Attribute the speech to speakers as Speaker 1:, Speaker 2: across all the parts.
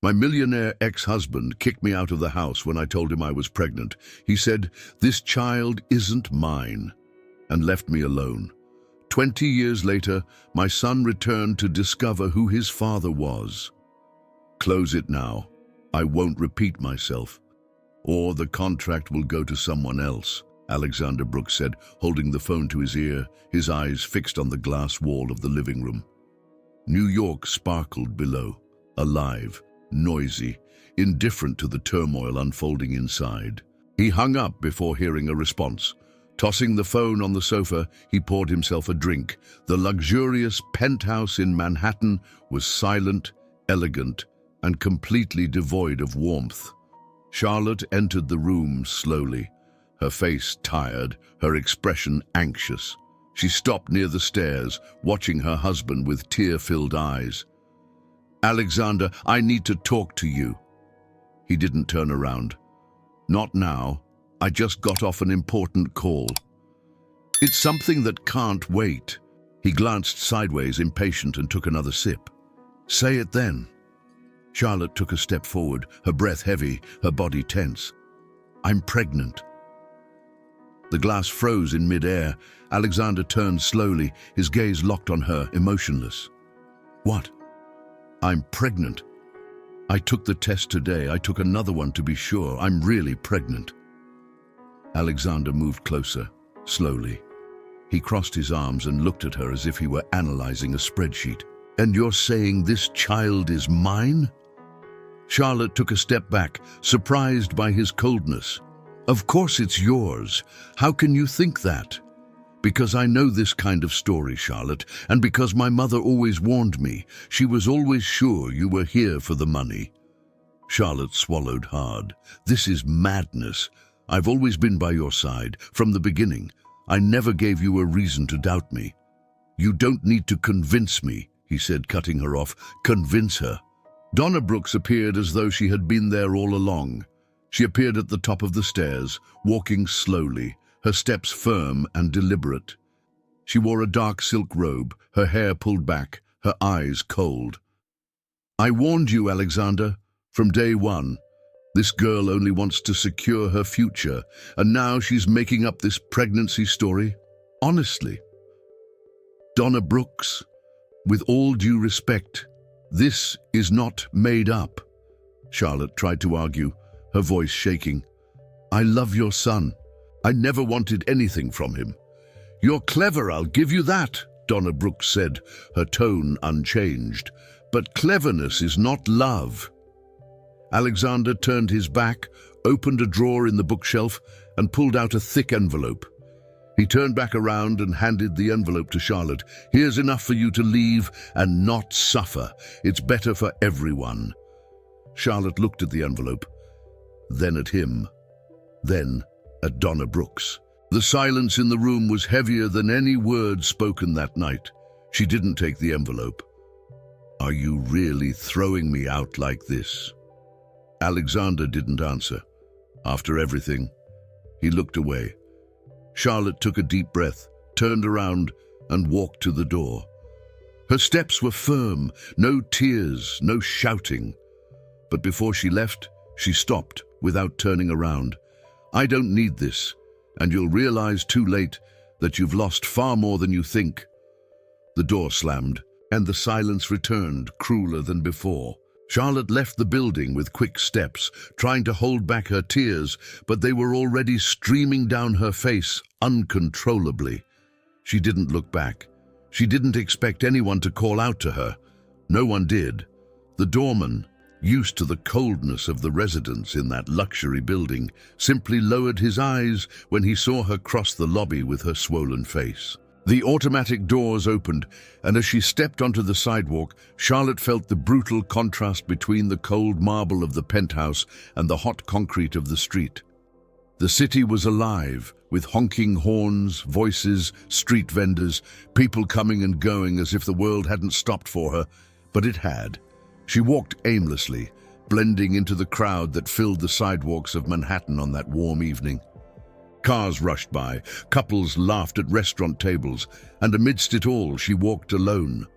Speaker 1: My millionaire ex-husband kicked me out of the house when I told him I was pregnant. He said, "This child isn't mine," and left me alone. 20 years later, my son returned to discover who his father was. Close it now. I won't repeat myself. Or the contract will go to someone else, Alexander Brooks said, holding the phone to his ear, his eyes fixed on the glass wall of the living room. New York sparkled below, alive, noisy, indifferent to the turmoil unfolding inside. He hung up before hearing a response. Tossing the phone on the sofa, he poured himself a drink. The luxurious penthouse in Manhattan was silent, elegant, and completely devoid of warmth. Charlotte entered the room slowly, her face tired, her expression anxious. She stopped near the stairs, watching her husband with tear-filled eyes. "Alexander, I need to talk to you." He didn't turn around. "Not now. I just got off an important call." "It's something that can't wait." He glanced sideways, impatient, and took another sip. "Say it then." Charlotte took a step forward, her breath heavy, her body tense. "I'm pregnant." The glass froze in mid-air. Alexander turned slowly, his gaze locked on her, emotionless. "What?" "I'm pregnant. I took the test today. I took another one to be sure. I'm really pregnant." Alexander moved closer, slowly. He crossed his arms and looked at her as if he were analyzing a spreadsheet. "And you're saying this child is mine?" Charlotte took a step back, surprised by his coldness. "Of course it's yours. How can you think that?" "Because I know this kind of story, Charlotte, and because my mother always warned me. She was always sure you were here for the money." Charlotte swallowed hard. "This is madness. I've always been by your side, from the beginning. I never gave you a reason to doubt me." "You don't need to convince me," he said, cutting her off. "Convince her." Donna Brooks appeared as though she had been there all along. She appeared at the top of the stairs, walking slowly, her steps firm and deliberate. She wore a dark silk robe, her hair pulled back, her eyes cold. "I warned you, Alexander, from day one. This girl only wants to secure her future, and now she's making up this pregnancy story. Honestly. Donna Brooks, with all due respect, this is not made up." Charlotte tried to argue, her voice shaking. "I love your son. I never wanted anything from him." "You're clever, I'll give you that," Donna Brooks said, her tone unchanged. "But cleverness is not love." Alexander turned his back, opened a drawer in the bookshelf, and pulled out a thick envelope. He turned back around and handed the envelope to Charlotte. "Here's enough for you to leave and not suffer. It's better for everyone." Charlotte looked at the envelope, then at him, then at Donna Brooks. The silence in the room was heavier than any word spoken that night. She didn't take the envelope. "Are you really throwing me out like this?" Alexander didn't answer. After everything, he looked away. Charlotte took a deep breath, turned around, and walked to the door. Her steps were firm, no tears, no shouting. But before she left, she stopped without turning around. "I don't need this, and you'll realize too late that you've lost far more than you think." The door slammed, and the silence returned, crueler than before. Charlotte left the building with quick steps, trying to hold back her tears, but they were already streaming down her face uncontrollably. She didn't look back. She didn't expect anyone to call out to her. No one did. The doorman, used to the coldness of the residents in that luxury building, simply lowered his eyes when he saw her cross the lobby with her swollen face. The automatic doors opened, and as she stepped onto the sidewalk, Charlotte felt the brutal contrast between the cold marble of the penthouse and the hot concrete of the street. The city was alive, with honking horns, voices, street vendors, people coming and going as if the world hadn't stopped for her, but it had. She walked aimlessly, blending into the crowd that filled the sidewalks of Manhattan on that warm evening. Cars rushed by, couples laughed at restaurant tables, and amidst it all she walked alone.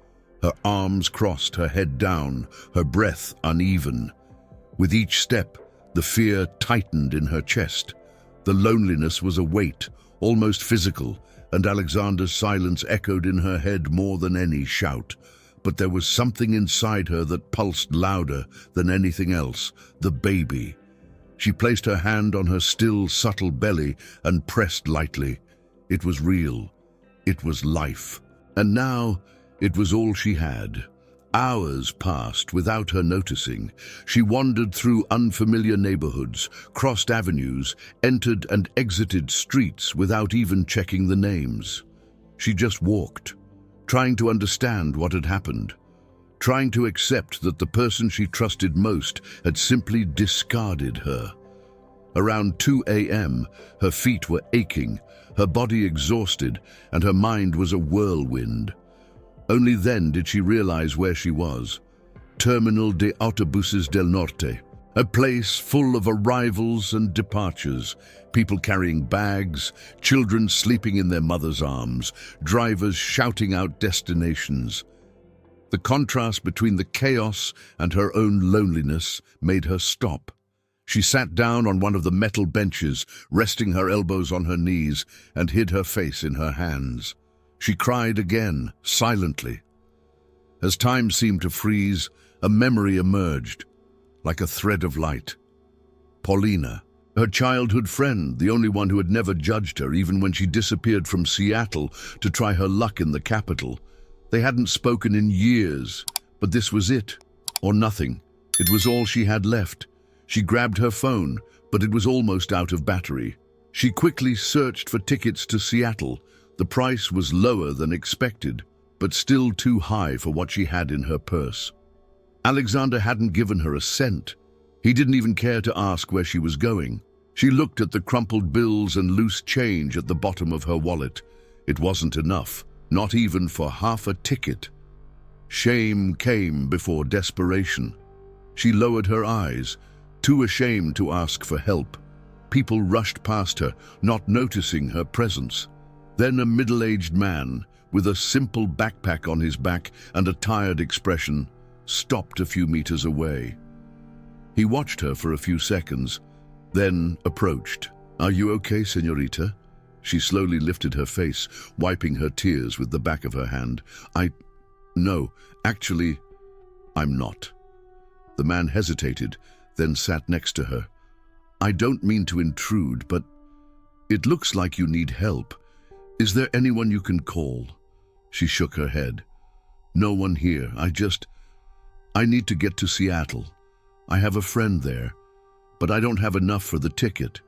Speaker 1: Her arms crossed, her head down, her breath uneven. With each step, the fear tightened in her chest. The loneliness was a weight, almost physical, and Alexander's silence echoed in her head more than any shout. But there was something inside her that pulsed louder than anything else, the baby. She placed her hand on her still, subtle belly and pressed lightly. It was real. It was life. And now, it was all she had. Hours passed without her noticing. She wandered through unfamiliar neighborhoods, crossed avenues, entered and exited streets without even checking the names. She just walked, trying to understand what had happened, trying to accept that the person she trusted most had simply discarded her. Around 2 a.m., her feet were aching, her body exhausted, and her mind was a whirlwind. Only then did she realize where she was. Terminal de Autobuses del Norte, a place full of arrivals and departures, people carrying bags, children sleeping in their mother's arms, drivers shouting out destinations. The contrast between the chaos and her own loneliness made her stop. She sat down on one of the metal benches, resting her elbows on her knees, and hid her face in her hands. She cried again, silently. As time seemed to freeze, a memory emerged, like a thread of light. Paulina, her childhood friend, the only one who had never judged her, even when she disappeared from Seattle to try her luck in the capital. They hadn't spoken in years, but this was it, or nothing. It was all she had left. She grabbed her phone, but it was almost out of battery. She quickly searched for tickets to Seattle. The price was lower than expected, but still too high for what she had in her purse. Alexander hadn't given her a cent. He didn't even care to ask where she was going. She looked at the crumpled bills and loose change at the bottom of her wallet. It wasn't enough, not even for half a ticket. Shame came before desperation. She lowered her eyes, too ashamed to ask for help. People rushed past her, not noticing her presence. Then a middle-aged man, with a simple backpack on his back and a tired expression, stopped a few meters away. He watched her for a few seconds, then approached. "Are you okay, señorita?" She slowly lifted her face, wiping her tears with the back of her hand. No, actually, I'm not." The man hesitated, then sat next to her. "I don't mean to intrude, but it looks like you need help. Is there anyone you can call?" She shook her head. "No one here. I need to get to Seattle. I have a friend there, but I don't have enough for the ticket."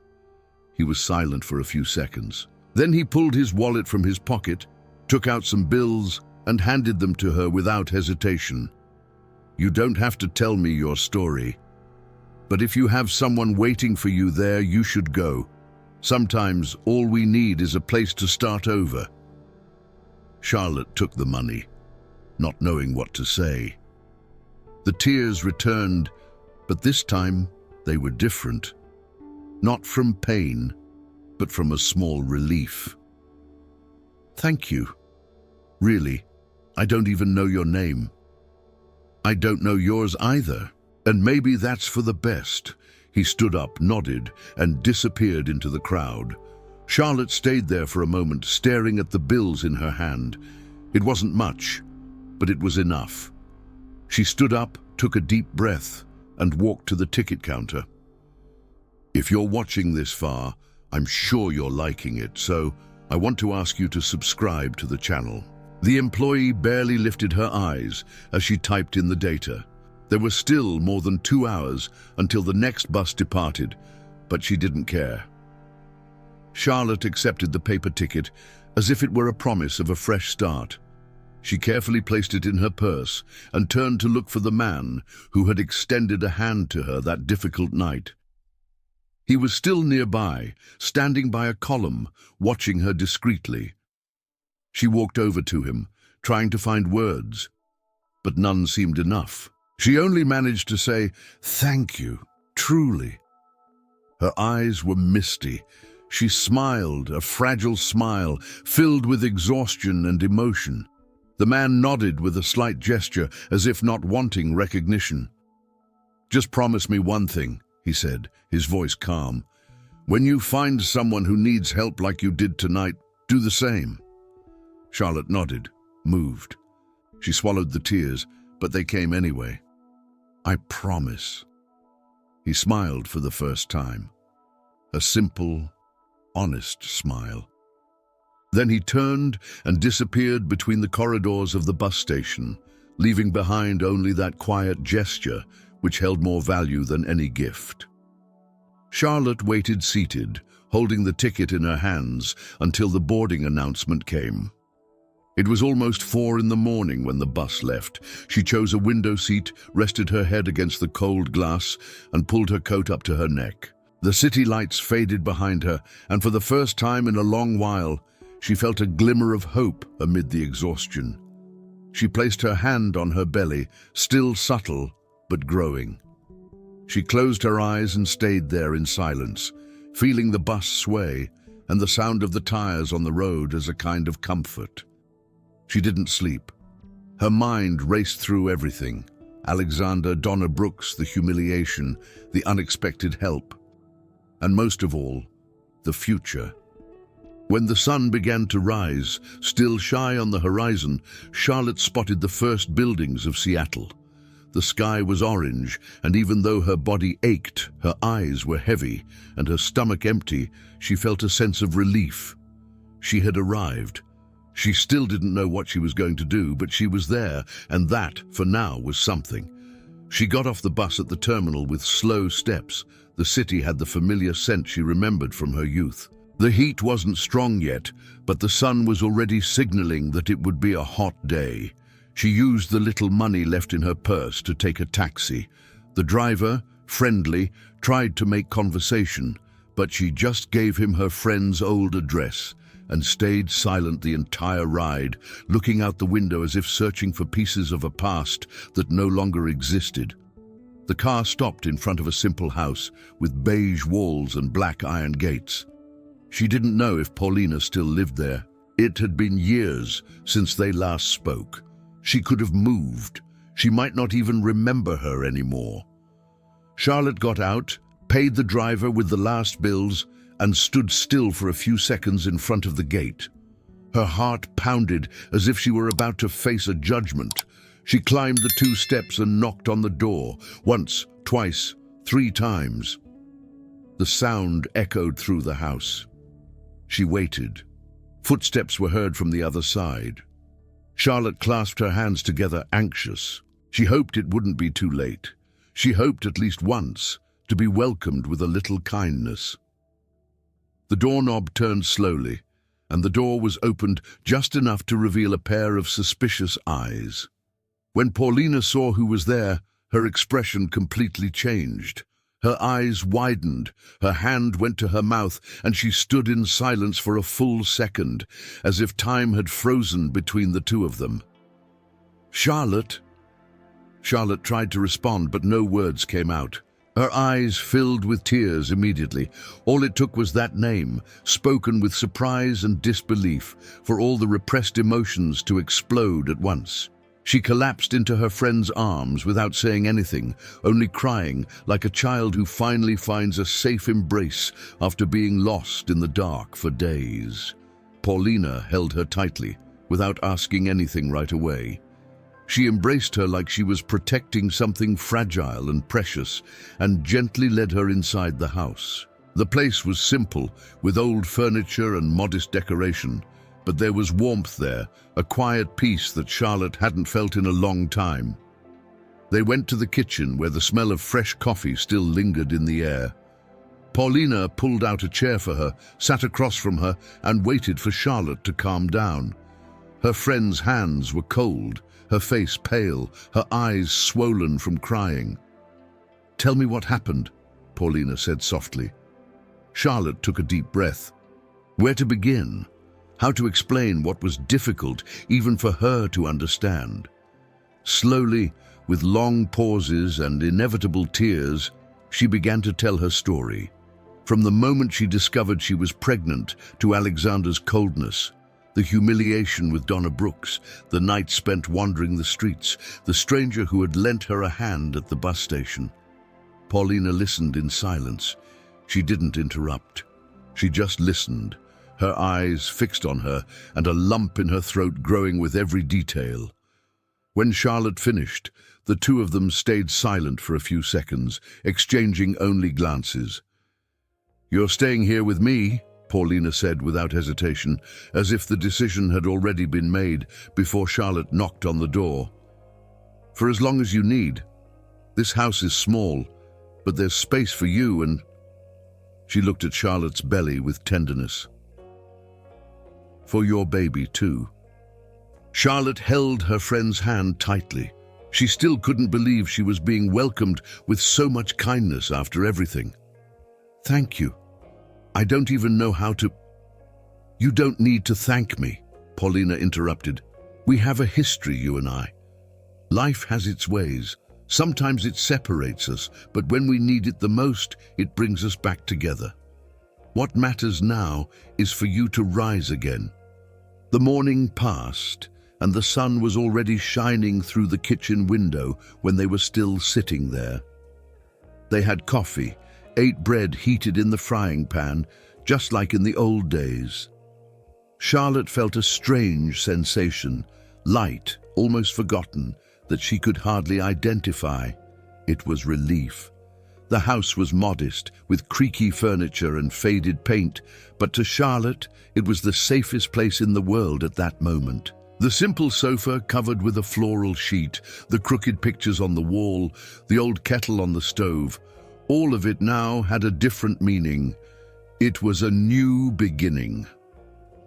Speaker 1: He was silent for a few seconds. Then he pulled his wallet from his pocket, took out some bills, and handed them to her without hesitation. "You don't have to tell me your story, but if you have someone waiting for you there, you should go. Sometimes all we need is a place to start over." Charlotte took the money, not knowing what to say. The tears returned, but this time they were different. Not from pain, but from a small relief. "Thank you. Really, I don't even know your name." "I don't know yours either, and maybe that's for the best." He stood up, nodded, and disappeared into the crowd. Charlotte stayed there for a moment, staring at the bills in her hand. It wasn't much, but it was enough. She stood up, took a deep breath, and walked to the ticket counter. "If you're watching this far, I'm sure you're liking it, so I want to ask you to subscribe to the channel." The employee barely lifted her eyes as she typed in the data. There was still more than 2 hours until the next bus departed, but she didn't care. Charlotte accepted the paper ticket as if it were a promise of a fresh start. She carefully placed it in her purse and turned to look for the man who had extended a hand to her that difficult night. He was still nearby, standing by a column, watching her discreetly. She walked over to him, trying to find words, but none seemed enough. She only managed to say, "Thank you, truly." Her eyes were misty. She smiled, a fragile smile, filled with exhaustion and emotion. The man nodded with a slight gesture, as if not wanting recognition. "Just promise me one thing," he said, his voice calm. "When you find someone who needs help like you did tonight, do the same." Charlotte nodded, moved. She swallowed the tears, but they came anyway. "I promise." He smiled for the first time. A simple, honest smile. Then he turned and disappeared between the corridors of the bus station, leaving behind only that quiet gesture which held more value than any gift. Charlotte waited seated, holding the ticket in her hands until the boarding announcement came. It was almost 4 in the morning when the bus left. She chose a window seat, rested her head against the cold glass, and pulled her coat up to her neck. The city lights faded behind her, and for the first time in a long while, she felt a glimmer of hope amid the exhaustion. She placed her hand on her belly, still subtle, but growing. She closed her eyes and stayed there in silence, feeling the bus sway and the sound of the tires on the road as a kind of comfort. She didn't sleep. Her mind raced through everything: Alexander, Donna Brooks, the humiliation, the unexpected help, and most of all, the future. When the sun began to rise, still shy on the horizon, Charlotte spotted the first buildings of Seattle. The sky was orange, and even though her body ached, her eyes were heavy, and her stomach empty, she felt a sense of relief. She had arrived. She still didn't know what she was going to do, but she was there, and that, for now, was something. She got off the bus at the terminal with slow steps. The city had the familiar scent she remembered from her youth. The heat wasn't strong yet, but the sun was already signaling that it would be a hot day. She used the little money left in her purse to take a taxi. The driver, friendly, tried to make conversation, but she just gave him her friend's old address and stayed silent the entire ride, looking out the window as if searching for pieces of a past that no longer existed. The car stopped in front of a simple house with beige walls and black iron gates. She didn't know if Paulina still lived there. It had been years since they last spoke. She could have moved. She might not even remember her anymore. Charlotte got out, paid the driver with the last bills, and stood still for a few seconds in front of the gate. Her heart pounded as if she were about to face a judgment. She climbed the 2 steps and knocked on the door, once, twice, 3 times. The sound echoed through the house. She waited. Footsteps were heard from the other side. Charlotte clasped her hands together, anxious. She hoped it wouldn't be too late. She hoped at least once to be welcomed with a little kindness. The doorknob turned slowly, and the door was opened just enough to reveal a pair of suspicious eyes. When Paulina saw who was there, her expression completely changed. Her eyes widened, her hand went to her mouth, and she stood in silence for a full second, as if time had frozen between the two of them. "Charlotte?" Charlotte tried to respond, but no words came out. Her eyes filled with tears immediately. All it took was that name, spoken with surprise and disbelief, for all the repressed emotions to explode at once. She collapsed into her friend's arms without saying anything, only crying like a child who finally finds a safe embrace after being lost in the dark for days. Paulina held her tightly, without asking anything right away. She embraced her like she was protecting something fragile and precious, and gently led her inside the house. The place was simple, with old furniture and modest decoration, but there was warmth there, a quiet peace that Charlotte hadn't felt in a long time. They went to the kitchen, where the smell of fresh coffee still lingered in the air. Paulina pulled out a chair for her, sat across from her, and waited for Charlotte to calm down. Her friend's hands were cold, her face pale, her eyes swollen from crying. "Tell me what happened," Paulina said softly. Charlotte took a deep breath. Where to begin? How to explain what was difficult even for her to understand? Slowly, with long pauses and inevitable tears, she began to tell her story. From the moment she discovered she was pregnant to Alexander's coldness, The humiliation with Donna Brooks, the night spent wandering the streets, the stranger who had lent her a hand at the bus station. Paulina listened in silence. She didn't interrupt. She just listened, her eyes fixed on her and a lump in her throat growing with every detail. When Charlotte finished, the two of them stayed silent for a few seconds, exchanging only glances. "You're staying here with me," Paulina said without hesitation, as if the decision had already been made before Charlotte knocked on the door. "For as long as you need. This house is small, but there's space for you and—" She looked at Charlotte's belly with tenderness. "For your baby, too." Charlotte held her friend's hand tightly. She still couldn't believe she was being welcomed with so much kindness after everything. "Thank you. I don't even know how to—" "You don't need to thank me," Paulina interrupted. "We have a history, you and I. Life has its ways. Sometimes it separates us, but when we need it the most, it brings us back together. What matters now is for you to rise again." The morning passed, and the sun was already shining through the kitchen window when they were still sitting there. They had coffee, ate bread heated in the frying pan, just like in the old days. Charlotte felt a strange sensation, light, almost forgotten, that she could hardly identify. It was relief. The house was modest, with creaky furniture and faded paint, but to Charlotte, it was the safest place in the world at that moment. The simple sofa covered with a floral sheet, the crooked pictures on the wall, the old kettle on the stove, all of it now had a different meaning. It was a new beginning.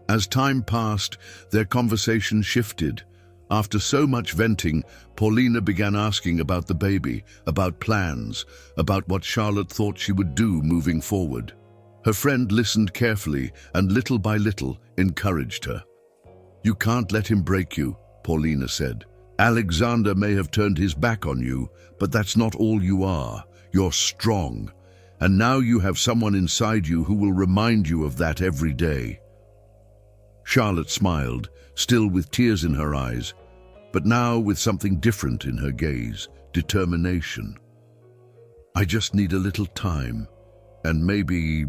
Speaker 1: As time passed, their conversation shifted. After so much venting, Paulina began asking about the baby, about plans, about what Charlotte thought she would do moving forward. Her friend listened carefully and little by little encouraged her. "You can't let him break you," Paulina said. "Alexander may have turned his back on you, but that's not all you are. You're strong, and now you have someone inside you who will remind you of that every day." Charlotte smiled, still with tears in her eyes, but now with something different in her gaze, determination. "I just need a little time, and maybe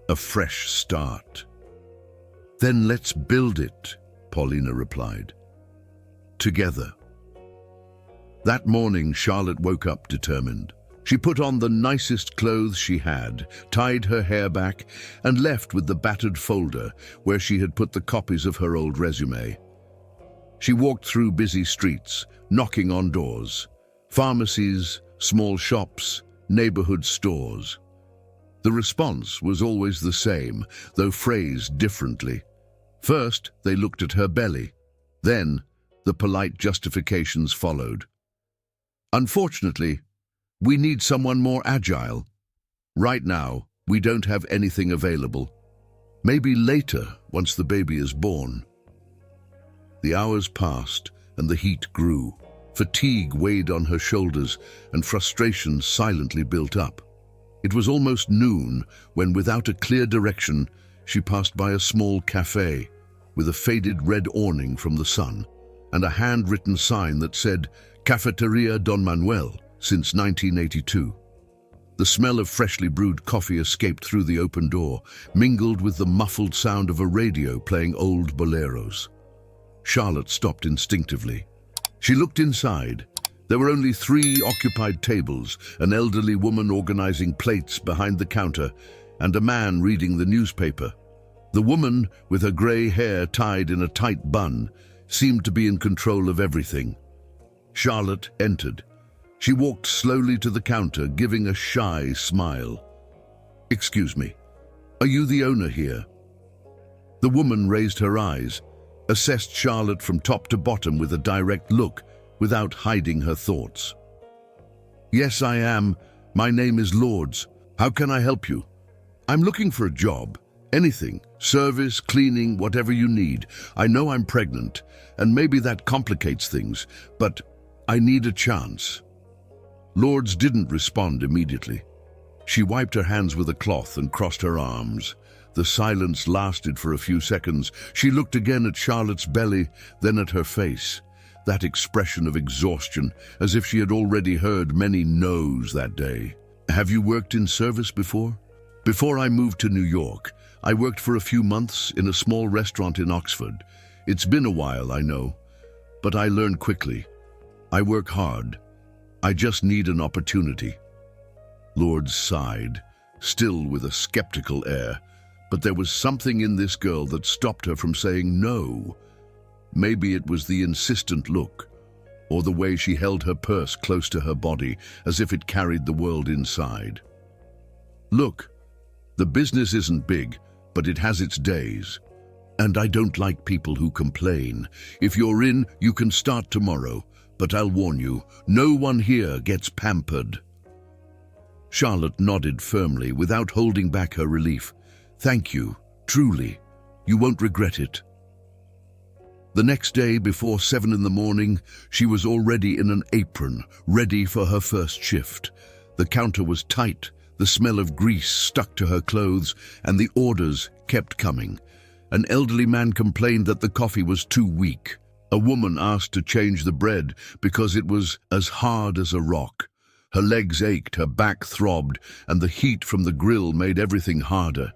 Speaker 1: a fresh start." "Then let's build it," Paulina replied. "Together." That morning, Charlotte woke up determined. She put on the nicest clothes she had, tied her hair back, and left with the battered folder where she had put the copies of her old resume. She walked through busy streets, knocking on doors, pharmacies, small shops, neighborhood stores. The response was always the same, though phrased differently. First, they looked at her belly. Then, the polite justifications followed. "Unfortunately, we need someone more agile. Right now, we don't have anything available. Maybe later, once the baby is born." The hours passed, and the heat grew. Fatigue weighed on her shoulders, and frustration silently built up. It was almost noon when, without a clear direction, she passed by a small cafe with a faded red awning from the sun and a handwritten sign that said Cafeteria Don Manuel since 1982. The smell of freshly brewed coffee escaped through the open door, mingled with the muffled sound of a radio playing old boleros. Charlotte stopped instinctively. She looked inside. There were only 3 occupied tables, an elderly woman organizing plates behind the counter, and a man reading the newspaper. The woman, with her gray hair tied in a tight bun, seemed to be in control of everything. Charlotte entered. She walked slowly to the counter, giving a shy smile. "Excuse me, are you the owner here?" The woman raised her eyes, assessed Charlotte from top to bottom with a direct look, without hiding her thoughts. "Yes, I am. My name is Lords. How can I help you?" "I'm looking for a job. Anything. Service, cleaning, whatever you need. I know I'm pregnant, and maybe that complicates things, but I need a chance." Lords didn't respond immediately. She wiped her hands with a cloth and crossed her arms. The silence lasted for a few seconds. She looked again at Charlotte's belly, then at her face. That expression of exhaustion, as if she had already heard many no's that day. Have you worked in service before? Before I moved to New York, I worked for a few months in a small restaurant in Oxford. It's been a while, I know, but I learned quickly. I work hard. I just need an opportunity. Lourdes sighed, still with a skeptical air, but there was something in this girl that stopped her from saying no. Maybe it was the insistent look, or the way she held her purse close to her body, as if it carried the world inside. Look, the business isn't big, but it has its days. And I don't like people who complain. If you're in, you can start tomorrow, but I'll warn you, no one here gets pampered. Charlotte nodded firmly, without holding back her relief. Thank you, truly. You won't regret it. The next day, before 7 in the morning, she was already in an apron, ready for her first shift. The counter was tight, the smell of grease stuck to her clothes, and the orders kept coming. An elderly man complained that the coffee was too weak. A woman asked to change the bread because it was as hard as a rock. Her legs ached, her back throbbed, and the heat from the grill made everything harder.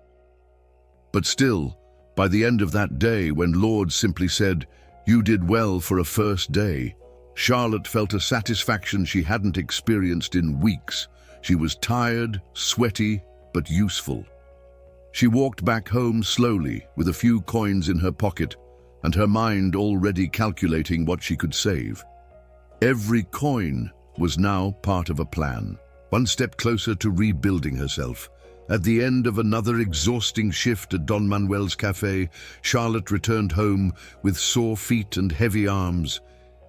Speaker 1: But still, by the end of that day, when Lourdes simply said, "You did well for a first day," Charlotte felt a satisfaction she hadn't experienced in weeks. She was tired, sweaty, but useful. She walked back home slowly, with a few coins in her pocket, and her mind already calculating what she could save. Every coin was now part of a plan, one step closer to rebuilding herself. At the end of another exhausting shift at Don Manuel's cafe, Charlotte returned home with sore feet and heavy arms.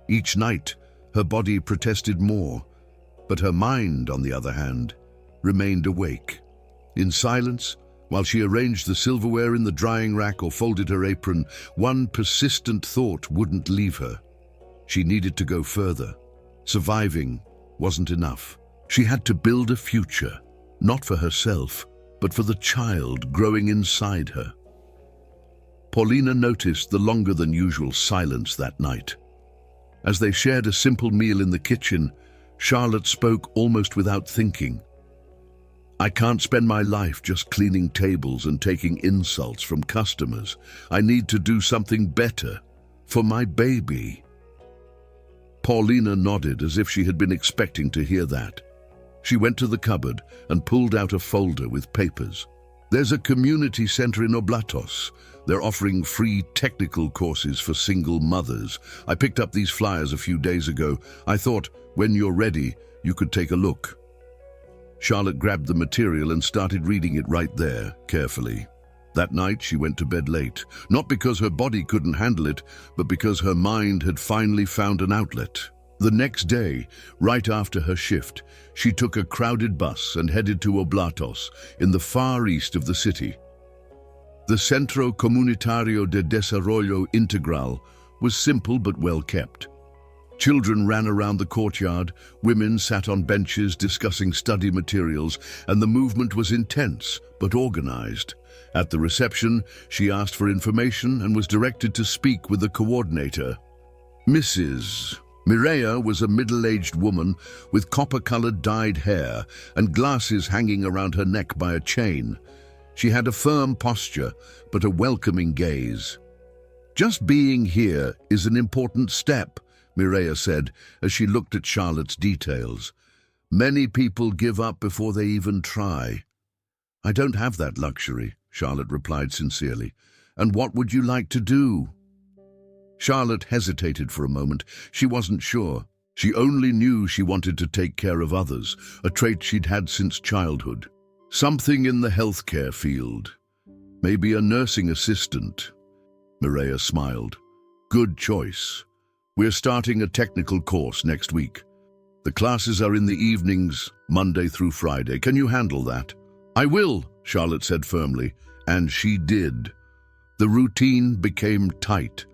Speaker 1: Each night, her body protested more, but her mind, on the other hand, remained awake. In silence, while she arranged the silverware in the drying rack or folded her apron, one persistent thought wouldn't leave her. She needed to go further. Surviving wasn't enough. She had to build a future, not for herself, but for the child growing inside her. Paulina noticed the longer than usual silence that night. As they shared a simple meal in the kitchen, Charlotte spoke almost without thinking. "I can't spend my life just cleaning tables and taking insults from customers. I need to do something better for my baby." Paulina nodded as if she had been expecting to hear that. She went to the cupboard and pulled out a folder with papers. "There's a community center in Oblatos. They're offering free technical courses for single mothers. I picked up these flyers a few days ago. I thought, when you're ready, you could take a look." Charlotte grabbed the material and started reading it right there, carefully. That night she went to bed late, not because her body couldn't handle it, but because her mind had finally found an outlet. The next day, right after her shift, she took a crowded bus and headed to Oblatos, in the far east of the city. The Centro Comunitario de Desarrollo Integral was simple but well kept. Children ran around the courtyard, women sat on benches discussing study materials, and the movement was intense but organized. At the reception, she asked for information and was directed to speak with the coordinator. Mrs. Mireia was a middle-aged woman with copper-colored dyed hair and glasses hanging around her neck by a chain. She had a firm posture, but a welcoming gaze. "Just being here is an important step," Mireia said as she looked at Charlotte's details. "Many people give up before they even try." "I don't have that luxury," Charlotte replied sincerely. "And what would you like to do?" Charlotte hesitated for a moment. She wasn't sure. She only knew she wanted to take care of others, a trait she'd had since childhood. Something in the healthcare field. Maybe a nursing assistant. Mireia smiled. "Good choice. We're starting a technical course next week. The classes are in the evenings, Monday through Friday. Can you handle that?" "I will," Charlotte said firmly, and she did. The routine became tight.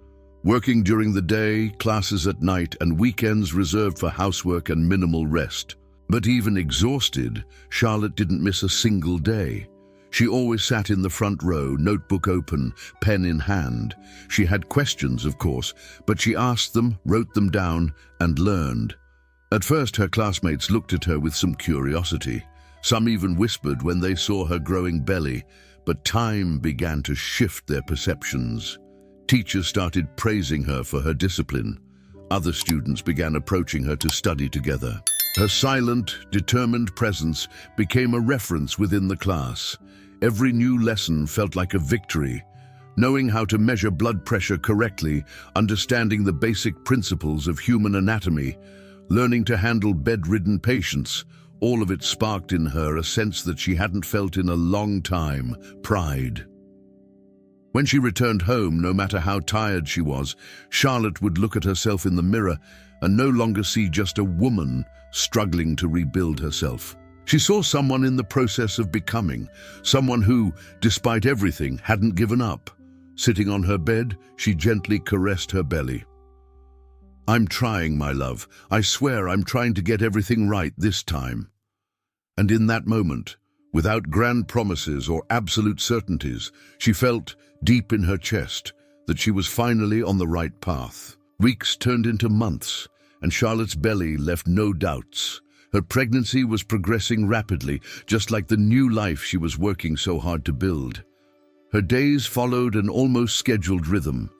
Speaker 1: Working during the day, classes at night, and weekends reserved for housework and minimal rest. But even exhausted, Charlotte didn't miss a single day. She always sat in the front row, notebook open, pen in hand. She had questions, of course, but she asked them, wrote them down, and learned. At first, her classmates looked at her with some curiosity. Some even whispered when they saw her growing belly, but time began to shift their perceptions. Teachers started praising her for her discipline. Other students began approaching her to study together. Her silent, determined presence became a reference within the class. Every new lesson felt like a victory. Knowing how to measure blood pressure correctly, understanding the basic principles of human anatomy, learning to handle bedridden patients, all of it sparked in her a sense that she hadn't felt in a long time: pride. When she returned home, no matter how tired she was, Charlotte would look at herself in the mirror and no longer see just a woman struggling to rebuild herself. She saw someone in the process of becoming, someone who, despite everything, hadn't given up. Sitting on her bed, she gently caressed her belly. "I'm trying, my love. I swear I'm trying to get everything right this time." And in that moment, without grand promises or absolute certainties, she felt, deep in her chest, that she was finally on the right path. Weeks turned into months, and Charlotte's belly left no doubts. Her pregnancy was progressing rapidly, just like the new life she was working so hard to build. Her days followed an almost scheduled rhythm.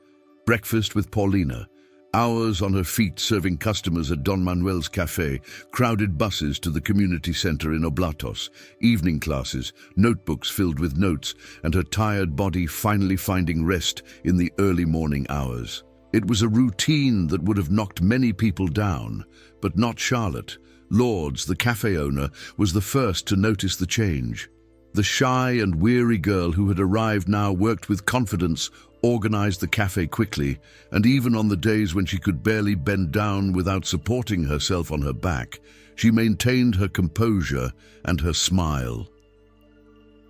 Speaker 1: Breakfast with Paulina, hours on her feet serving customers at Don Manuel's cafe, crowded buses to the community center in Oblatos, evening classes, notebooks filled with notes, and her tired body finally finding rest in the early morning hours. It was a routine that would have knocked many people down, but not Charlotte. Lourdes, the cafe owner, was the first to notice the change. The shy and weary girl who had arrived now worked with confidence, organized the cafe quickly, and even on the days when she could barely bend down without supporting herself on her back, she maintained her composure and her smile.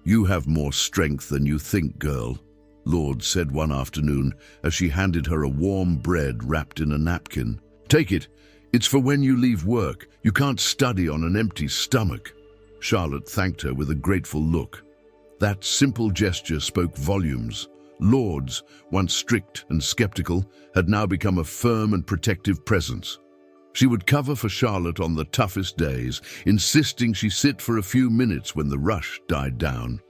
Speaker 1: "You have more strength than you think, girl," Lourdes said one afternoon as she handed her a warm bread wrapped in a napkin. "Take it. It's for when you leave work. You can't study on an empty stomach." Charlotte thanked her with a grateful look. That simple gesture spoke volumes. Lourdes, once strict and skeptical, had now become a firm and protective presence. She would cover for Charlotte on the toughest days, insisting she sit for a few minutes when the rush died down.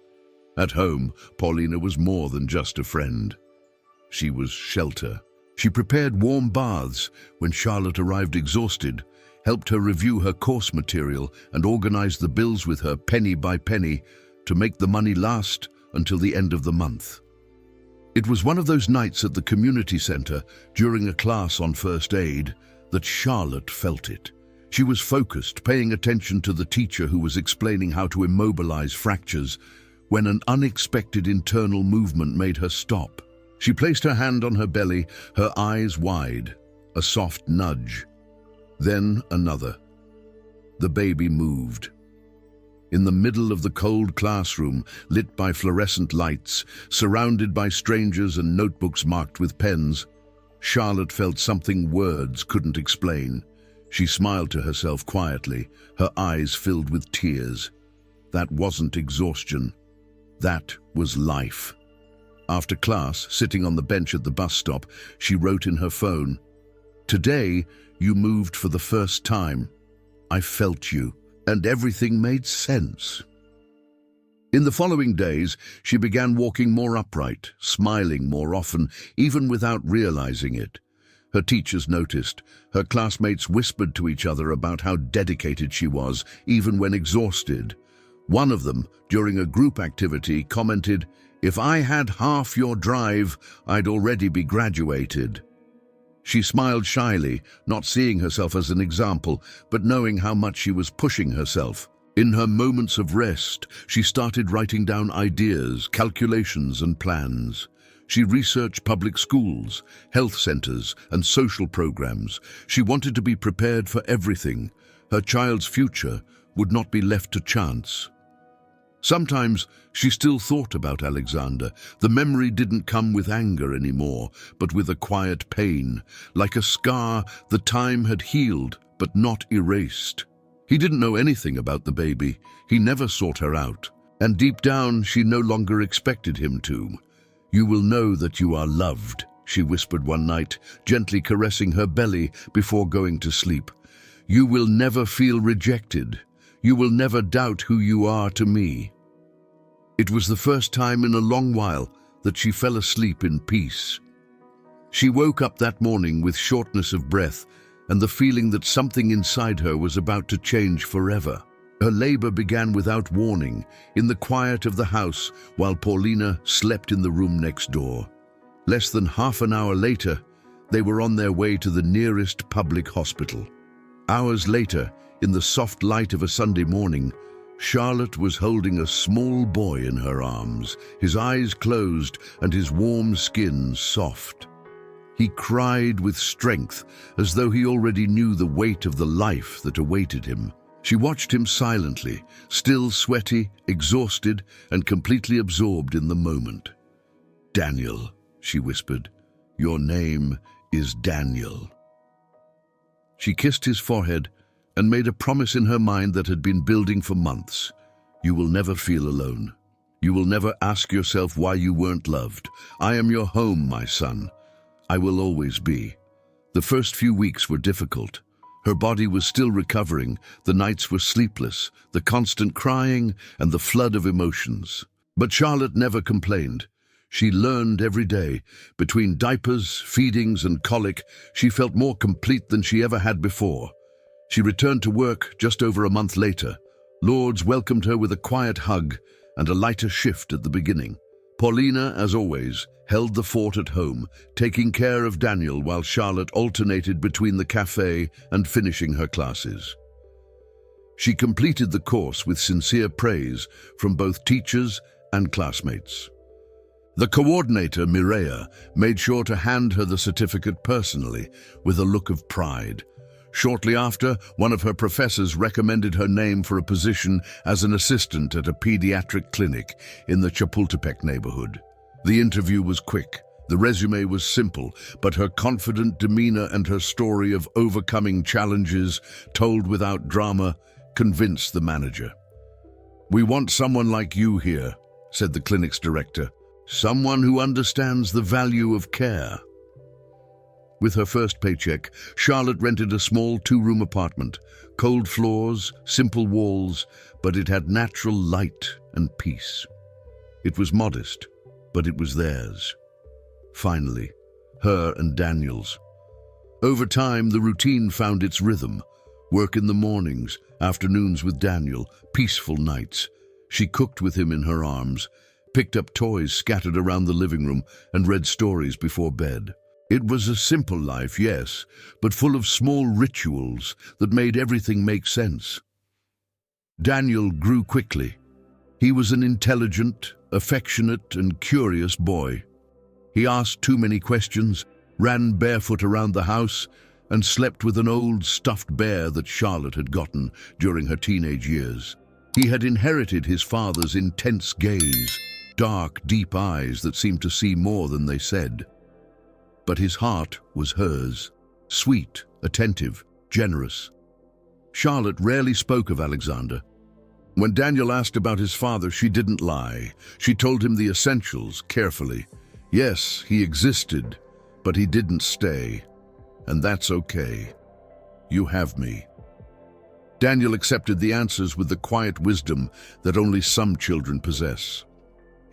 Speaker 1: At home, Paulina was more than just a friend. She was shelter. She prepared warm baths when Charlotte arrived exhausted, helped her review her course material, and organized the bills with her penny by penny to make the money last until the end of the month. It was one of those nights at the community center during a class on first aid that Charlotte felt it. She was focused, paying attention to the teacher who was explaining how to immobilize fractures, when an unexpected internal movement made her stop. She placed her hand on her belly, her eyes wide, a soft nudge. Then another. The baby moved. In the middle of the cold classroom, lit by fluorescent lights, surrounded by strangers and notebooks marked with pens, Charlotte felt something words couldn't explain. She smiled to herself quietly, her eyes filled with tears. That wasn't exhaustion. That was life. After class, sitting on the bench at the bus stop, she wrote in her phone, "Today, you moved for the first time. I felt you, and everything made sense." In the following days, she began walking more upright, smiling more often, even without realizing it. Her teachers noticed. Her classmates whispered to each other about how dedicated she was, even when exhausted. One of them, during a group activity, commented, "If I had half your drive, I'd already be graduated." She smiled shyly, not seeing herself as an example, but knowing how much she was pushing herself. In her moments of rest, she started writing down ideas, calculations, and plans. She researched public schools, health centers, and social programs. She wanted to be prepared for everything. Her child's future would not be left to chance. Sometimes she still thought about Alexander. The memory didn't come with anger anymore, but with a quiet pain. Like a scar, the time had healed, but not erased. He didn't know anything about the baby. He never sought her out. And deep down, she no longer expected him to. "You will know that you are loved," she whispered one night, gently caressing her belly before going to sleep. "You will never feel rejected. You will never doubt who you are to me." It was the first time in a long while that she fell asleep in peace. She woke up that morning with shortness of breath and the feeling that something inside her was about to change forever. Her labor began without warning, in the quiet of the house, while Paulina slept in the room next door. Less than half an hour later, they were on their way to the nearest public hospital. Hours later, in the soft light of a Sunday morning, Charlotte was holding a small boy in her arms, his eyes closed and his warm skin soft. He cried with strength, as though he already knew the weight of the life that awaited him. She watched him silently, still sweaty, exhausted, and completely absorbed in the moment. "Daniel," she whispered, "your name is Daniel." She kissed his forehead and made a promise in her mind that had been building for months. "You will never feel alone. You will never ask yourself why you weren't loved. I am your home, my son. I will always be." The first few weeks were difficult. Her body was still recovering, the nights were sleepless, the constant crying, and the flood of emotions. But Charlotte never complained. She learned every day. Between diapers, feedings, and colic, she felt more complete than she ever had before. She returned to work just over a month later. Lourdes welcomed her with a quiet hug and a lighter shift at the beginning. Paulina, as always, held the fort at home, taking care of Daniel while Charlotte alternated between the cafe and finishing her classes. She completed the course with sincere praise from both teachers and classmates. The coordinator, Mireia, made sure to hand her the certificate personally, with a look of pride. Shortly after, one of her professors recommended her name for a position as an assistant at a pediatric clinic in the Chapultepec neighborhood. The interview was quick. The resume was simple, but her confident demeanor and her story of overcoming challenges, told without drama, convinced the manager. "We want someone like you here," said the clinic's director. "Someone who understands the value of care." With her first paycheck, Charlotte rented a small two-room apartment. Cold floors, simple walls, but it had natural light and peace. It was modest, but it was theirs. Finally, her and Daniel's. Over time, the routine found its rhythm. Work in the mornings, afternoons with Daniel, peaceful nights. She cooked with him in her arms, picked up toys scattered around the living room, and read stories before bed. It was a simple life, yes, but full of small rituals that made everything make sense. Daniel grew quickly. He was an intelligent, affectionate, and curious boy. He asked too many questions, ran barefoot around the house, and slept with an old stuffed bear that Charlotte had gotten during her teenage years. He had inherited his father's intense gaze, dark, deep eyes that seemed to see more than they said. But his heart was hers, sweet, attentive, generous. Charlotte rarely spoke of Alexander. When Daniel asked about his father, she didn't lie. She told him the essentials carefully. Yes, he existed, but he didn't stay. And that's okay. You have me. Daniel accepted the answers with the quiet wisdom that only some children possess.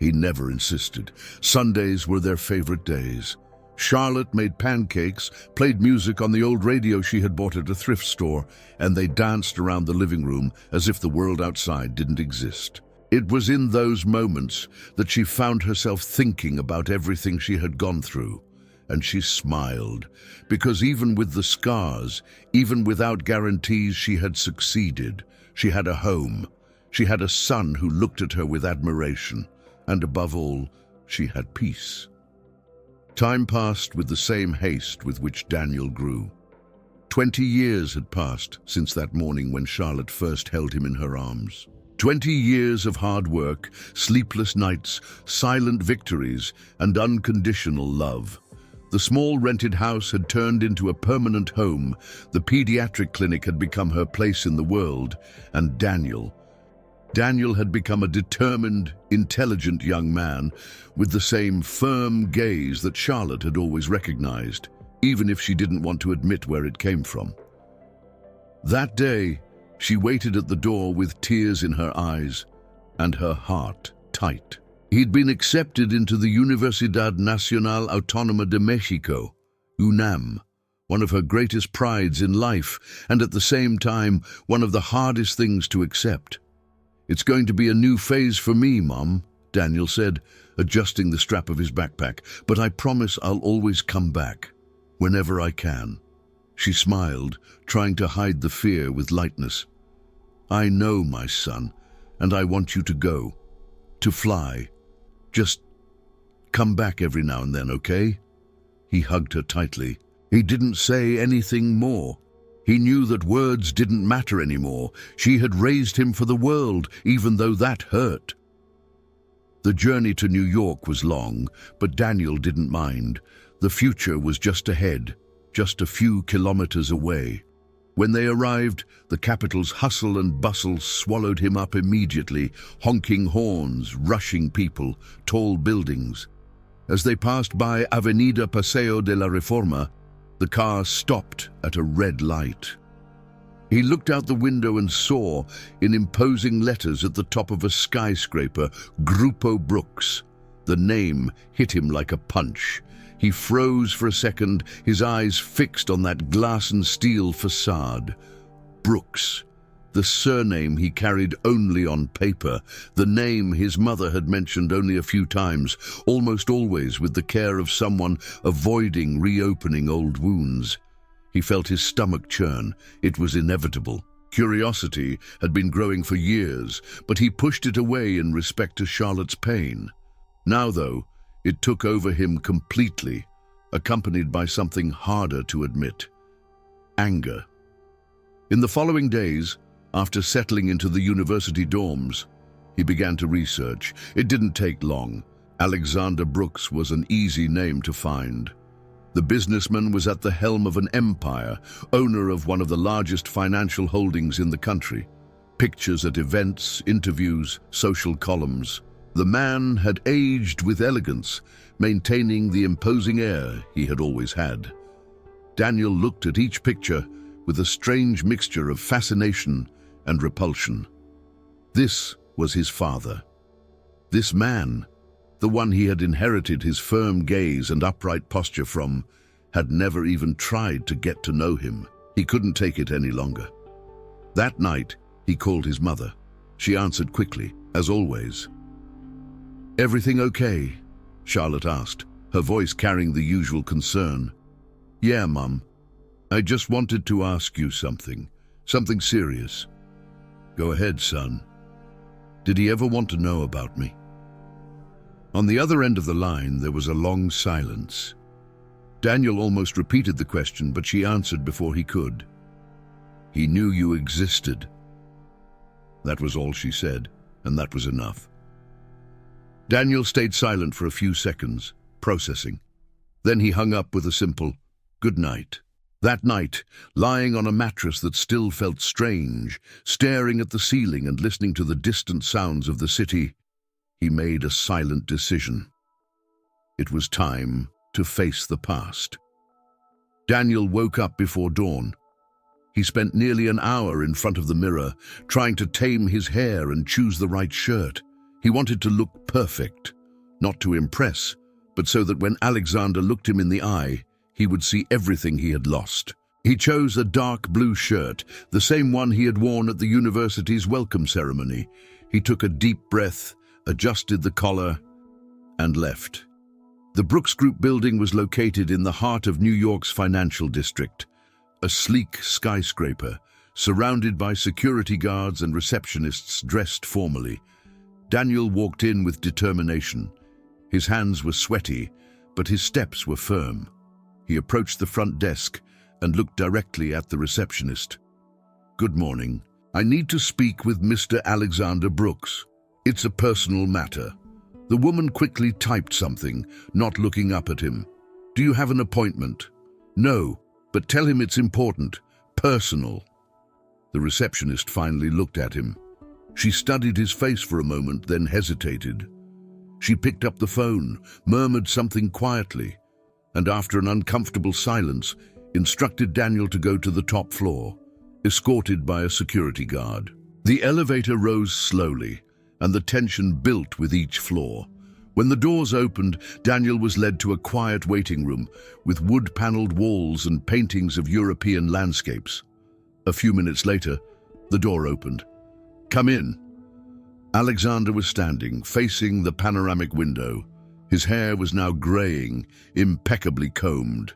Speaker 1: He never insisted. Sundays were their favorite days. Charlotte made pancakes, played music on the old radio she had bought at a thrift store, and they danced around the living room as if the world outside didn't exist. It was in those moments that she found herself thinking about everything she had gone through, and she smiled, because even with the scars, even without guarantees she had succeeded, she had a home. She had a son who looked at her with admiration, and above all, she had peace. Time passed with the same haste with which Daniel grew. 20 years had passed since that morning when Charlotte first held him in her arms. 20 years of hard work, sleepless nights, silent victories, and unconditional love. The small rented house had turned into a permanent home, the pediatric clinic had become her place in the world, and Daniel, Daniel had become a determined, intelligent young man with the same firm gaze that Charlotte had always recognized, even if she didn't want to admit where it came from. That day, she waited at the door with tears in her eyes and her heart tight. He'd been accepted into the Universidad Nacional Autónoma de Mexico, UNAM, one of her greatest prides in life, and at the same time, one of the hardest things to accept. "It's going to be a new phase for me, Mom," Daniel said, adjusting the strap of his backpack, "but I promise I'll always come back, whenever I can." She smiled, trying to hide the fear with lightness. "I know, my son, and I want you to go, to fly. Just come back every now and then, okay?" He hugged her tightly. He didn't say anything more. He knew that words didn't matter anymore. She had raised him for the world, even though that hurt. The journey to New York was long, but Daniel didn't mind. The future was just ahead, just a few kilometers away. When they arrived, the capital's hustle and bustle swallowed him up immediately, honking horns, rushing people, tall buildings. As they passed by Avenida Paseo de la Reforma, the car stopped at a red light. He looked out the window and saw, in imposing letters at the top of a skyscraper, Grupo Brooks. The name hit him like a punch. He froze for a second, his eyes fixed on that glass and steel facade. Brooks, the surname he carried only on paper, the name his mother had mentioned only a few times, almost always with the care of someone avoiding reopening old wounds. He felt his stomach churn. It was inevitable. Curiosity had been growing for years, but he pushed it away in respect to Charlotte's pain. Now, though, it took over him completely, accompanied by something harder to admit: anger. In the following days, after settling into the university dorms, he began to research. It didn't take long. Alexander Brooks was an easy name to find. The businessman was at the helm of an empire, owner of one of the largest financial holdings in the country. Pictures at events, interviews, social columns. The man had aged with elegance, maintaining the imposing air he had always had. Daniel looked at each picture with a strange mixture of fascination and repulsion. This was his father. This man, the one he had inherited his firm gaze and upright posture from, had never even tried to get to know him. He couldn't take it any longer. That night, he called his mother. She answered quickly, as always. "Everything okay?" Charlotte asked, her voice carrying the usual concern. "Yeah, Mum. I just wanted to ask you something serious." "Go ahead, son." "Did he ever want to know about me?" On the other end of the line, there was a long silence. Daniel almost repeated the question, but she answered before he could. "He knew you existed." That was all she said, and that was enough. Daniel stayed silent for a few seconds, processing. Then he hung up with a simple, "Good night." That night, lying on a mattress that still felt strange, staring at the ceiling and listening to the distant sounds of the city, he made a silent decision. It was time to face the past. Daniel woke up before dawn. He spent nearly an hour in front of the mirror, trying to tame his hair and choose the right shirt. He wanted to look perfect, not to impress, but so that when Alexander looked him in the eye, he would see everything he had lost. He chose a dark blue shirt, the same one he had worn at the university's welcome ceremony. He took a deep breath, adjusted the collar, and left. The Brooks Group building was located in the heart of New York's financial district, a sleek skyscraper, surrounded by security guards and receptionists dressed formally. Daniel walked in with determination. His hands were sweaty, but his steps were firm. He approached the front desk and looked directly at the receptionist. "Good morning. I need to speak with Mr. Alexander Brooks. It's a personal matter." The woman quickly typed something, not looking up at him. "Do you have an appointment?" "No, but tell him it's important. Personal." The receptionist finally looked at him. She studied his face for a moment, then hesitated. She picked up the phone, murmured something quietly, and after an uncomfortable silence, instructed Daniel to go to the top floor, escorted by a security guard. The elevator rose slowly, and the tension built with each floor. When the doors opened, Daniel was led to a quiet waiting room with wood-paneled walls and paintings of European landscapes. A few minutes later, the door opened. "Come in." Alexander was standing, facing the panoramic window. His hair was now graying, impeccably combed.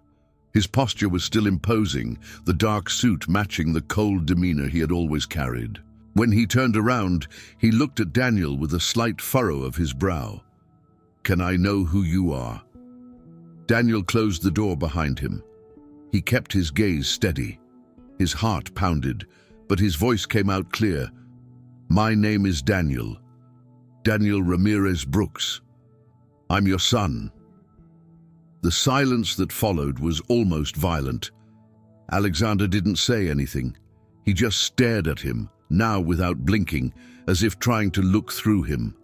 Speaker 1: His posture was still imposing, the dark suit matching the cold demeanor he had always carried. When he turned around, he looked at Daniel with a slight furrow of his brow. "Can I know who you are?" Daniel closed the door behind him. He kept his gaze steady. His heart pounded, but his voice came out clear. "My name is Daniel. Daniel Ramirez Brooks. I'm your son." The silence that followed was almost violent. Alexander didn't say anything. He just stared at him, now without blinking, as if trying to look through him.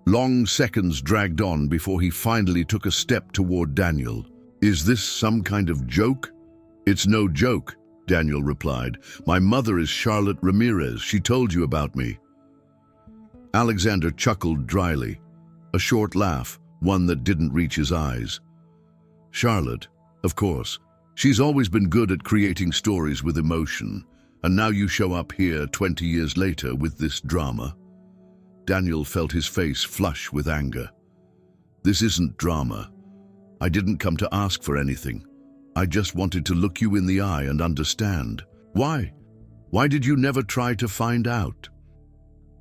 Speaker 1: Long seconds dragged on before he finally took a step toward Daniel. "Is this some kind of joke?" "It's no joke," Daniel replied. "My mother is Charlotte Ramirez. She told you about me." Alexander chuckled dryly, a short laugh, one that didn't reach his eyes. "Charlotte, of course. She's always been good at creating stories with emotion, and now you show up here 20 years later with this drama." Daniel felt his face flush with anger. "This isn't drama. I didn't come to ask for anything. I just wanted to look you in the eye and understand. Why? Why did you never try to find out?"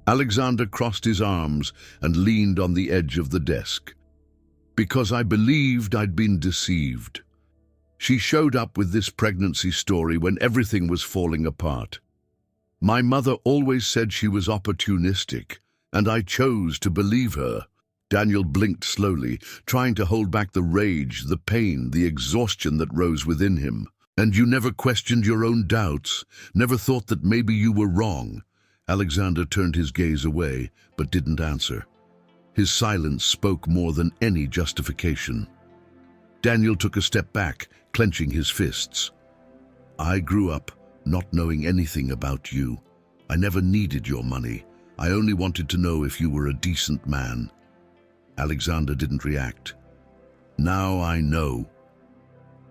Speaker 1: Alexander crossed his arms and leaned on the edge of the desk. "Because I believed I'd been deceived. She showed up with this pregnancy story when everything was falling apart. My mother always said she was opportunistic, and I chose to believe her." Daniel blinked slowly, trying to hold back the rage, the pain, the exhaustion that rose within him. "And you never questioned your own doubts, never thought that maybe you were wrong?" Alexander turned his gaze away, but didn't answer. His silence spoke more than any justification. Daniel took a step back, clenching his fists. "I grew up not knowing anything about you. I never needed your money. I only wanted to know if you were a decent man." Alexander didn't react. "Now I know."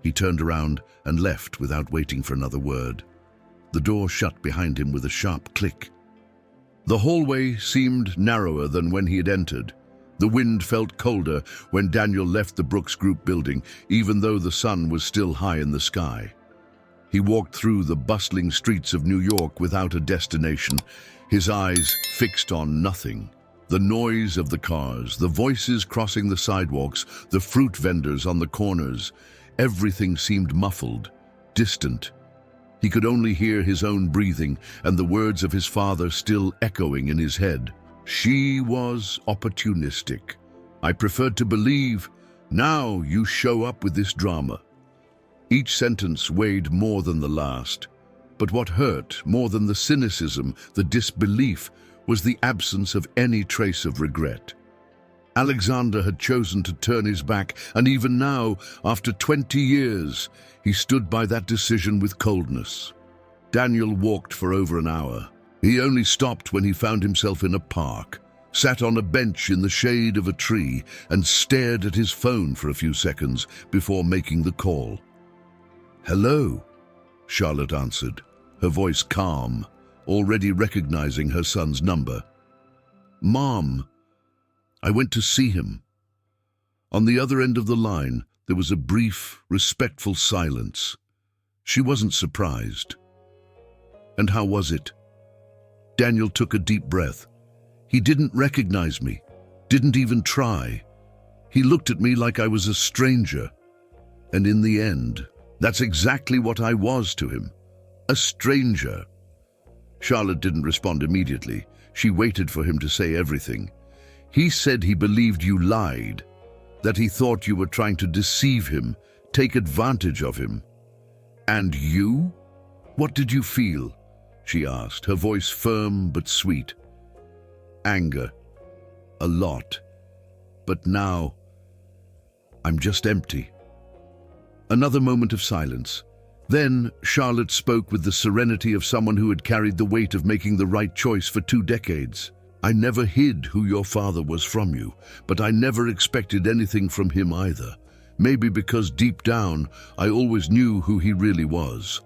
Speaker 1: He turned around and left without waiting for another word. The door shut behind him with a sharp click. The hallway seemed narrower than when he had entered. The wind felt colder when Daniel left the Brooks Group building, even though the sun was still high in the sky. He walked through the bustling streets of New York without a destination, his eyes fixed on nothing. The noise of the cars, the voices crossing the sidewalks, the fruit vendors on the corners, everything seemed muffled, distant. He could only hear his own breathing and the words of his father still echoing in his head. "She was opportunistic. I preferred to believe. Now you show up with this drama." Each sentence weighed more than the last. But what hurt more than the cynicism, the disbelief, was the absence of any trace of regret. Alexander had chosen to turn his back, and even now, after 20 years, he stood by that decision with coldness. Daniel walked for over an hour. He only stopped when he found himself in a park, sat on a bench in the shade of a tree, and stared at his phone for a few seconds before making the call. "Hello," Charlotte answered, her voice calm, already recognizing her son's number. "Mom, I went to see him." On the other end of the line, there was a brief, respectful silence. She wasn't surprised. "And how was it?" Daniel took a deep breath. "He didn't recognize me, didn't even try. He looked at me like I was a stranger. And in the end, that's exactly what I was to him. A stranger." Charlotte didn't respond immediately. She waited for him to say everything. "He said he believed you lied, that he thought you were trying to deceive him, take advantage of him." "And you? What did you feel?" she asked, her voice firm but sweet. anger. A lot. But now, I'm just empty. Another moment of silence. Then, Charlotte spoke with the serenity of someone who had carried the weight of making the right choice for 2 decades. I never hid who your father was from you, but I never expected anything from him either. Maybe because deep down, I always knew who he really was.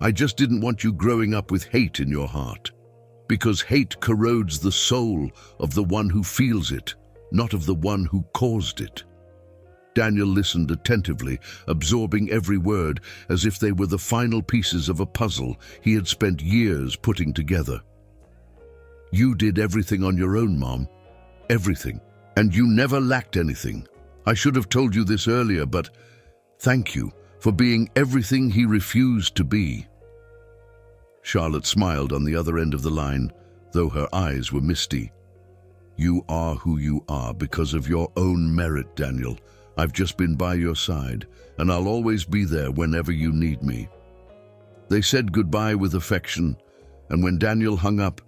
Speaker 1: I just didn't want you growing up with hate in your heart. Because hate corrodes the soul of the one who feels it, not of the one who caused it. Daniel listened attentively, absorbing every word as if they were the final pieces of a puzzle he had spent years putting together. You did everything on your own, Mom. Everything. And you never lacked anything. I should have told you this earlier, but thank you for being everything he refused to be. Charlotte smiled on the other end of the line, though her eyes were misty. You are who you are because of your own merit, Daniel. I've just been by your side, and I'll always be there whenever you need me. They said goodbye with affection, and when Daniel hung up,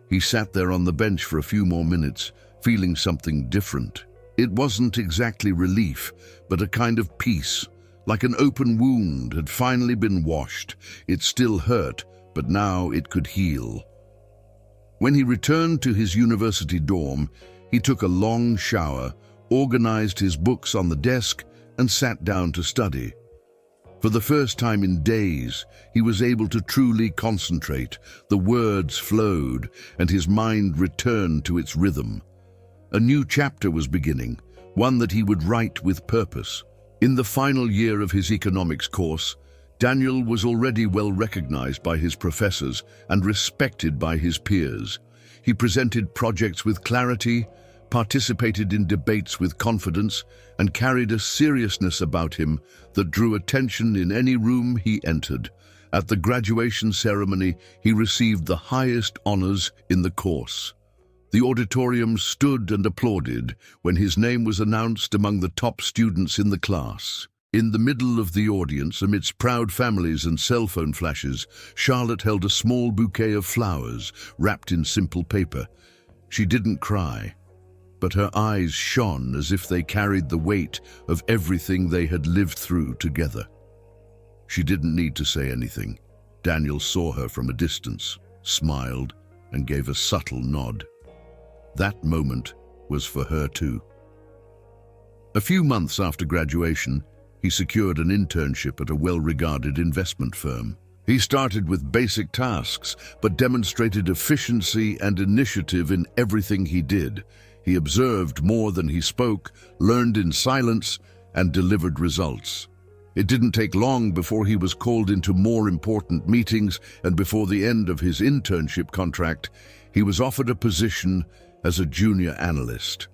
Speaker 1: he sat there on the bench for a few more minutes, feeling something different. It wasn't exactly relief, but a kind of peace, like an open wound had finally been washed. It still hurt, but now it could heal. When he returned to his university dorm, he took a long shower, organized his books on the desk, and sat down to study. For the first time in days, he was able to truly concentrate. The words flowed, and his mind returned to its rhythm. A new chapter was beginning, one that he would write with purpose. In the final year of his economics course, Daniel was already well recognized by his professors and respected by his peers. He presented projects with clarity, participated in debates with confidence, and carried a seriousness about him that drew attention in any room he entered. At the graduation ceremony, he received the highest honors in the course. The auditorium stood and applauded when his name was announced among the top students in the class. In the middle of the audience, amidst proud families and cell phone flashes, Charlotte held a small bouquet of flowers wrapped in simple paper. She didn't cry, but her eyes shone as if they carried the weight of everything they had lived through together. She didn't need to say anything. Daniel saw her from a distance, smiled, and gave a subtle nod. That moment was for her too. A few months after graduation, he secured an internship at a well-regarded investment firm. He started with basic tasks, but demonstrated efficiency and initiative in everything he did. He observed more than he spoke, learned in silence, and delivered results. It didn't take long before he was called into more important meetings, and before the end of his internship contract, he was offered a position as a junior analyst.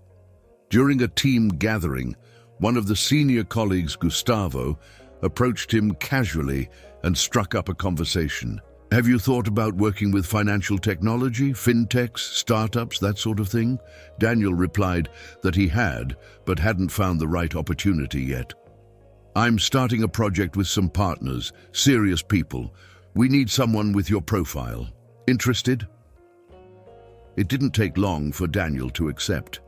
Speaker 1: During a team gathering, one of the senior colleagues, Gustavo, approached him casually and struck up a conversation. Have you thought about working with financial technology, fintechs, startups, that sort of thing? Daniel replied that he had, but hadn't found the right opportunity yet. I'm starting a project with some partners, serious people. We need someone with your profile. Interested? It didn't take long for Daniel to accept.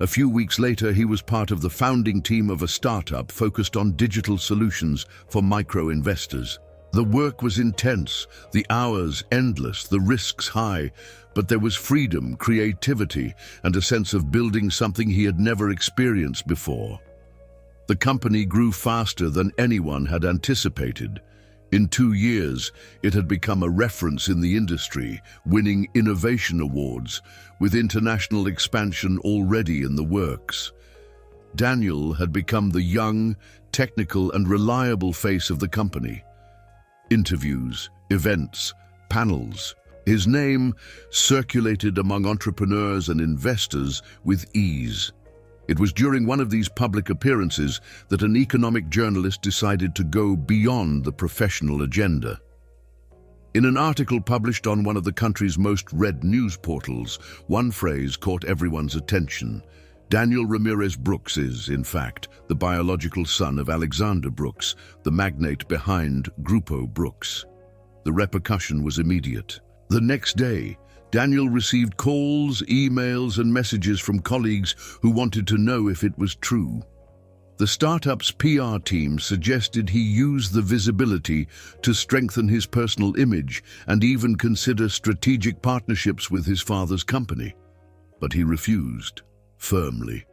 Speaker 1: A few weeks later, he was part of the founding team of a startup focused on digital solutions for micro-investors. The work was intense, the hours endless, the risks high, but there was freedom, creativity, and a sense of building something he had never experienced before. The company grew faster than anyone had anticipated. In 2 years, it had become a reference in the industry, winning innovation awards, with international expansion already in the works. Daniel had become the young, technical, and reliable face of the company. Interviews, events, panels. His name circulated among entrepreneurs and investors with ease. It was during one of these public appearances that an economic journalist decided to go beyond the professional agenda. In an article published on one of the country's most read news portals, one phrase caught everyone's attention. Daniel Ramirez Brooks is, in fact, the biological son of Alexander Brooks, the magnate behind Grupo Brooks. The repercussion was immediate. The next day, Daniel received calls, emails, and messages from colleagues who wanted to know if it was true. The startup's PR team suggested he use the visibility to strengthen his personal image and even consider strategic partnerships with his father's company. But he refused, firmly.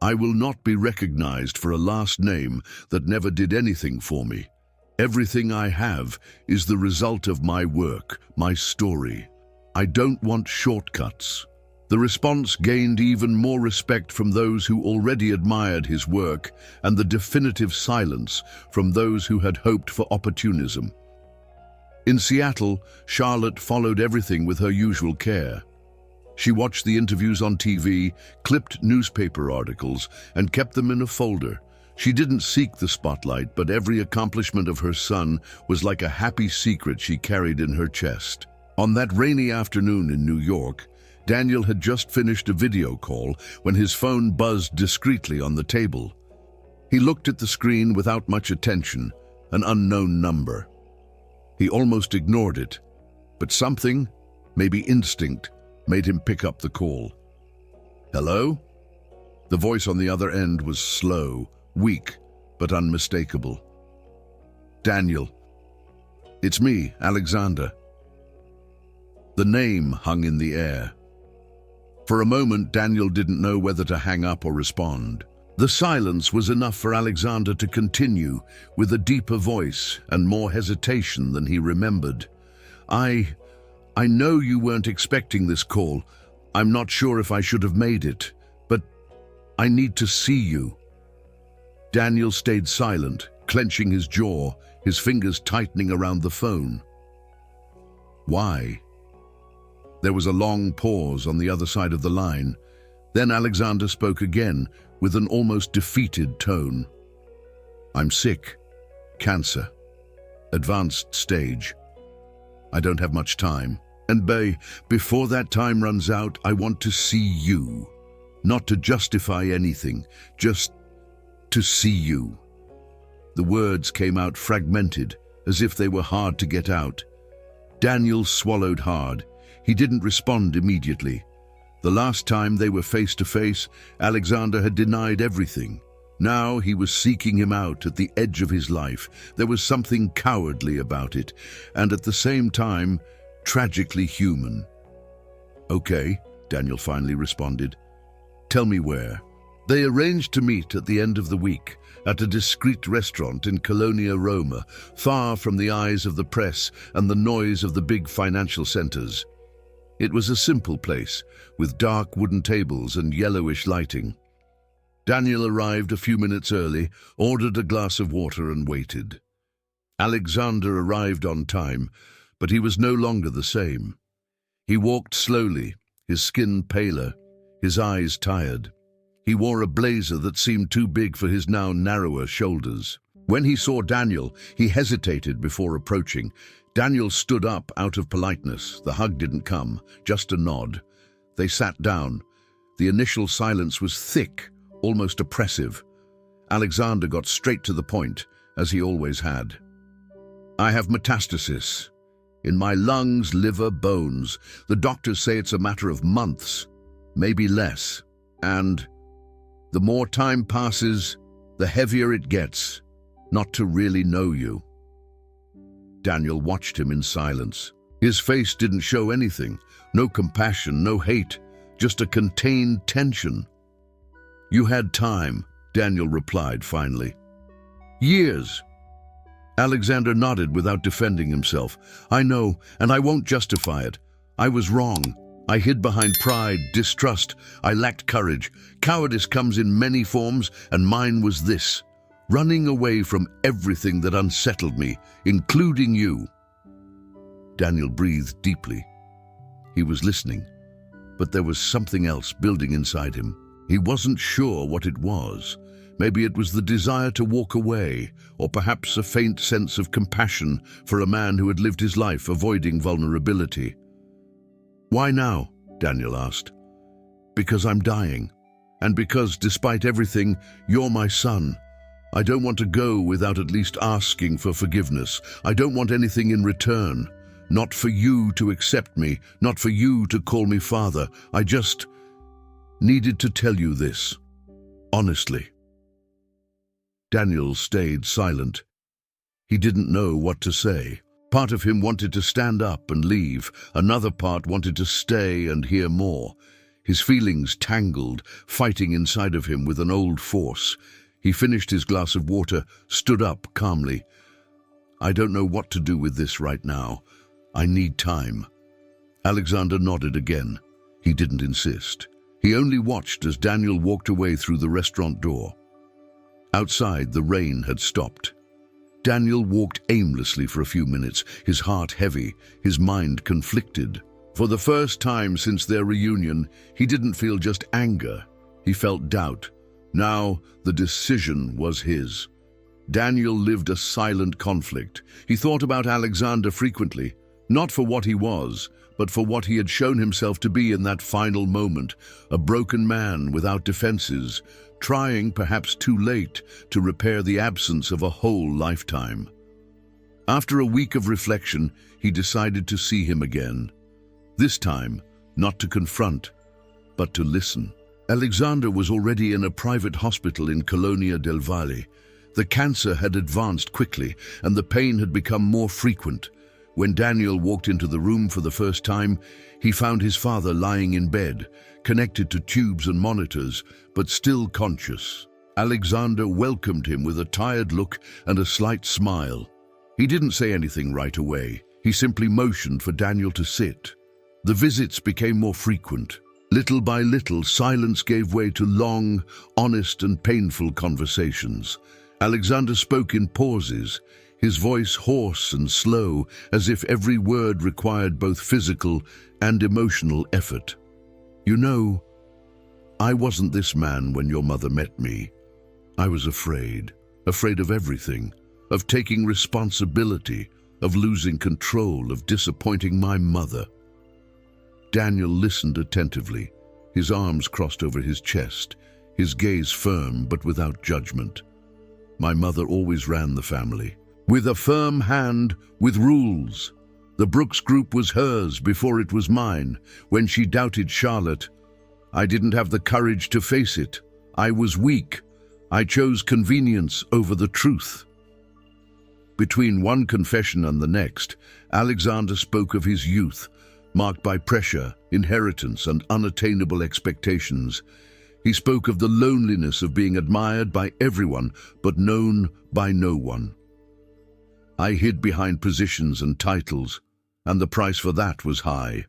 Speaker 1: "I will not be recognized for a last name that never did anything for me. Everything I have is the result of my work, my story. I don't want shortcuts." The response gained even more respect from those who already admired his work and the definitive silence from those who had hoped for opportunism. In Seattle, Charlotte followed everything with her usual care. She watched the interviews on TV, clipped newspaper articles, and kept them in a folder. She didn't seek the spotlight, but every accomplishment of her son was like a happy secret she carried in her chest. On that rainy afternoon in New York, Daniel had just finished a video call when his phone buzzed discreetly on the table. He looked at the screen without much attention, an unknown number. He almost ignored it, but something, maybe instinct, made him pick up the call. "Hello?" The voice on the other end was slow, weak, but unmistakable. "Daniel. It's me, Alexander." The name hung in the air. For a moment, Daniel didn't know whether to hang up or respond. The silence was enough for Alexander to continue, with a deeper voice and more hesitation than he remembered. I know you weren't expecting this call. I'm not sure if I should have made it, but I need to see you." Daniel stayed silent, clenching his jaw, his fingers tightening around the phone. "Why?" There was a long pause on the other side of the line. Then Alexander spoke again, with an almost defeated tone. "I'm sick. Cancer. Advanced stage. I don't have much time. And before that time runs out, I want to see you. Not to justify anything, just to see you." The words came out fragmented, as if they were hard to get out. Daniel swallowed hard. He didn't respond immediately. The last time they were face to face, Alexander had denied everything. Now he was seeking him out at the edge of his life. There was something cowardly about it, and at the same time, tragically human. "Okay," Daniel finally responded. "Tell me where." They arranged to meet at the end of the week, at a discreet restaurant in Colonia, Roma, far from the eyes of the press and the noise of the big financial centers. It was a simple place, with dark wooden tables and yellowish lighting. Daniel arrived a few minutes early, ordered a glass of water and waited. Alexander arrived on time, but he was no longer the same. He walked slowly, his skin paler, his eyes tired. He wore a blazer that seemed too big for his now narrower shoulders. When he saw Daniel, he hesitated before approaching. Daniel stood up out of politeness. The hug didn't come, just a nod. They sat down. The initial silence was thick, almost oppressive. Alexander got straight to the point, as he always had. "I have metastasis. In my lungs, liver, bones. The doctors say it's a matter of months, maybe less. And the more time passes, the heavier it gets, not to really know you." Daniel watched him in silence. His face didn't show anything, no compassion, no hate, just a contained tension. "You had time," Daniel replied finally. "Years." Alexander nodded without defending himself. "I know, and I won't justify it. I was wrong. I hid behind pride, distrust. I lacked courage. Cowardice comes in many forms, and mine was this. Running away from everything that unsettled me, including you." Daniel breathed deeply. He was listening, but there was something else building inside him. He wasn't sure what it was. Maybe it was the desire to walk away, or perhaps a faint sense of compassion for a man who had lived his life avoiding vulnerability. "Why now?" Daniel asked. "Because I'm dying, and because, despite everything, you're my son. I don't want to go without at least asking for forgiveness. I don't want anything in return. Not for you to accept me, not for you to call me father. I just needed to tell you this, honestly." Daniel stayed silent. He didn't know what to say. Part of him wanted to stand up and leave. Another part wanted to stay and hear more. His feelings tangled, fighting inside of him with an old force. He finished his glass of water, stood up calmly. "I don't know what to do with this right now. I need time." Alexander nodded again. He didn't insist. He only watched as Daniel walked away through the restaurant door. Outside, the rain had stopped. Daniel walked aimlessly for a few minutes, his heart heavy, his mind conflicted. For the first time since their reunion, he didn't feel just anger. He felt doubt. Now, the decision was his. Daniel lived a silent conflict. He thought about Alexander frequently, not for what he was, but for what he had shown himself to be in that final moment, a broken man without defenses, trying, perhaps too late, to repair the absence of a whole lifetime. After a week of reflection, he decided to see him again. This time, not to confront, but to listen. Alexander was already in a private hospital in Colonia del Valle. The cancer had advanced quickly, and the pain had become more frequent. When Daniel walked into the room for the first time, he found his father lying in bed, connected to tubes and monitors, but still conscious. Alexander welcomed him with a tired look and a slight smile. He didn't say anything right away. He simply motioned for Daniel to sit. The visits became more frequent. Little by little, silence gave way to long, honest and painful conversations. Alexander spoke in pauses, his voice hoarse and slow, as if every word required both physical and emotional effort. "You know, I wasn't this man when your mother met me. I was afraid of everything, of taking responsibility, of losing control, of disappointing my mother." Daniel listened attentively, his arms crossed over his chest, his gaze firm but without judgment. "My mother always ran the family. With a firm hand, with rules. The Brooks Group was hers before it was mine. When she doubted Charlotte, I didn't have the courage to face it. I was weak. I chose convenience over the truth." Between one confession and the next, Alexander spoke of his youth, marked by pressure, inheritance, and unattainable expectations. He spoke of the loneliness of being admired by everyone, but known by no one. "I hid behind positions and titles, and the price for that was high."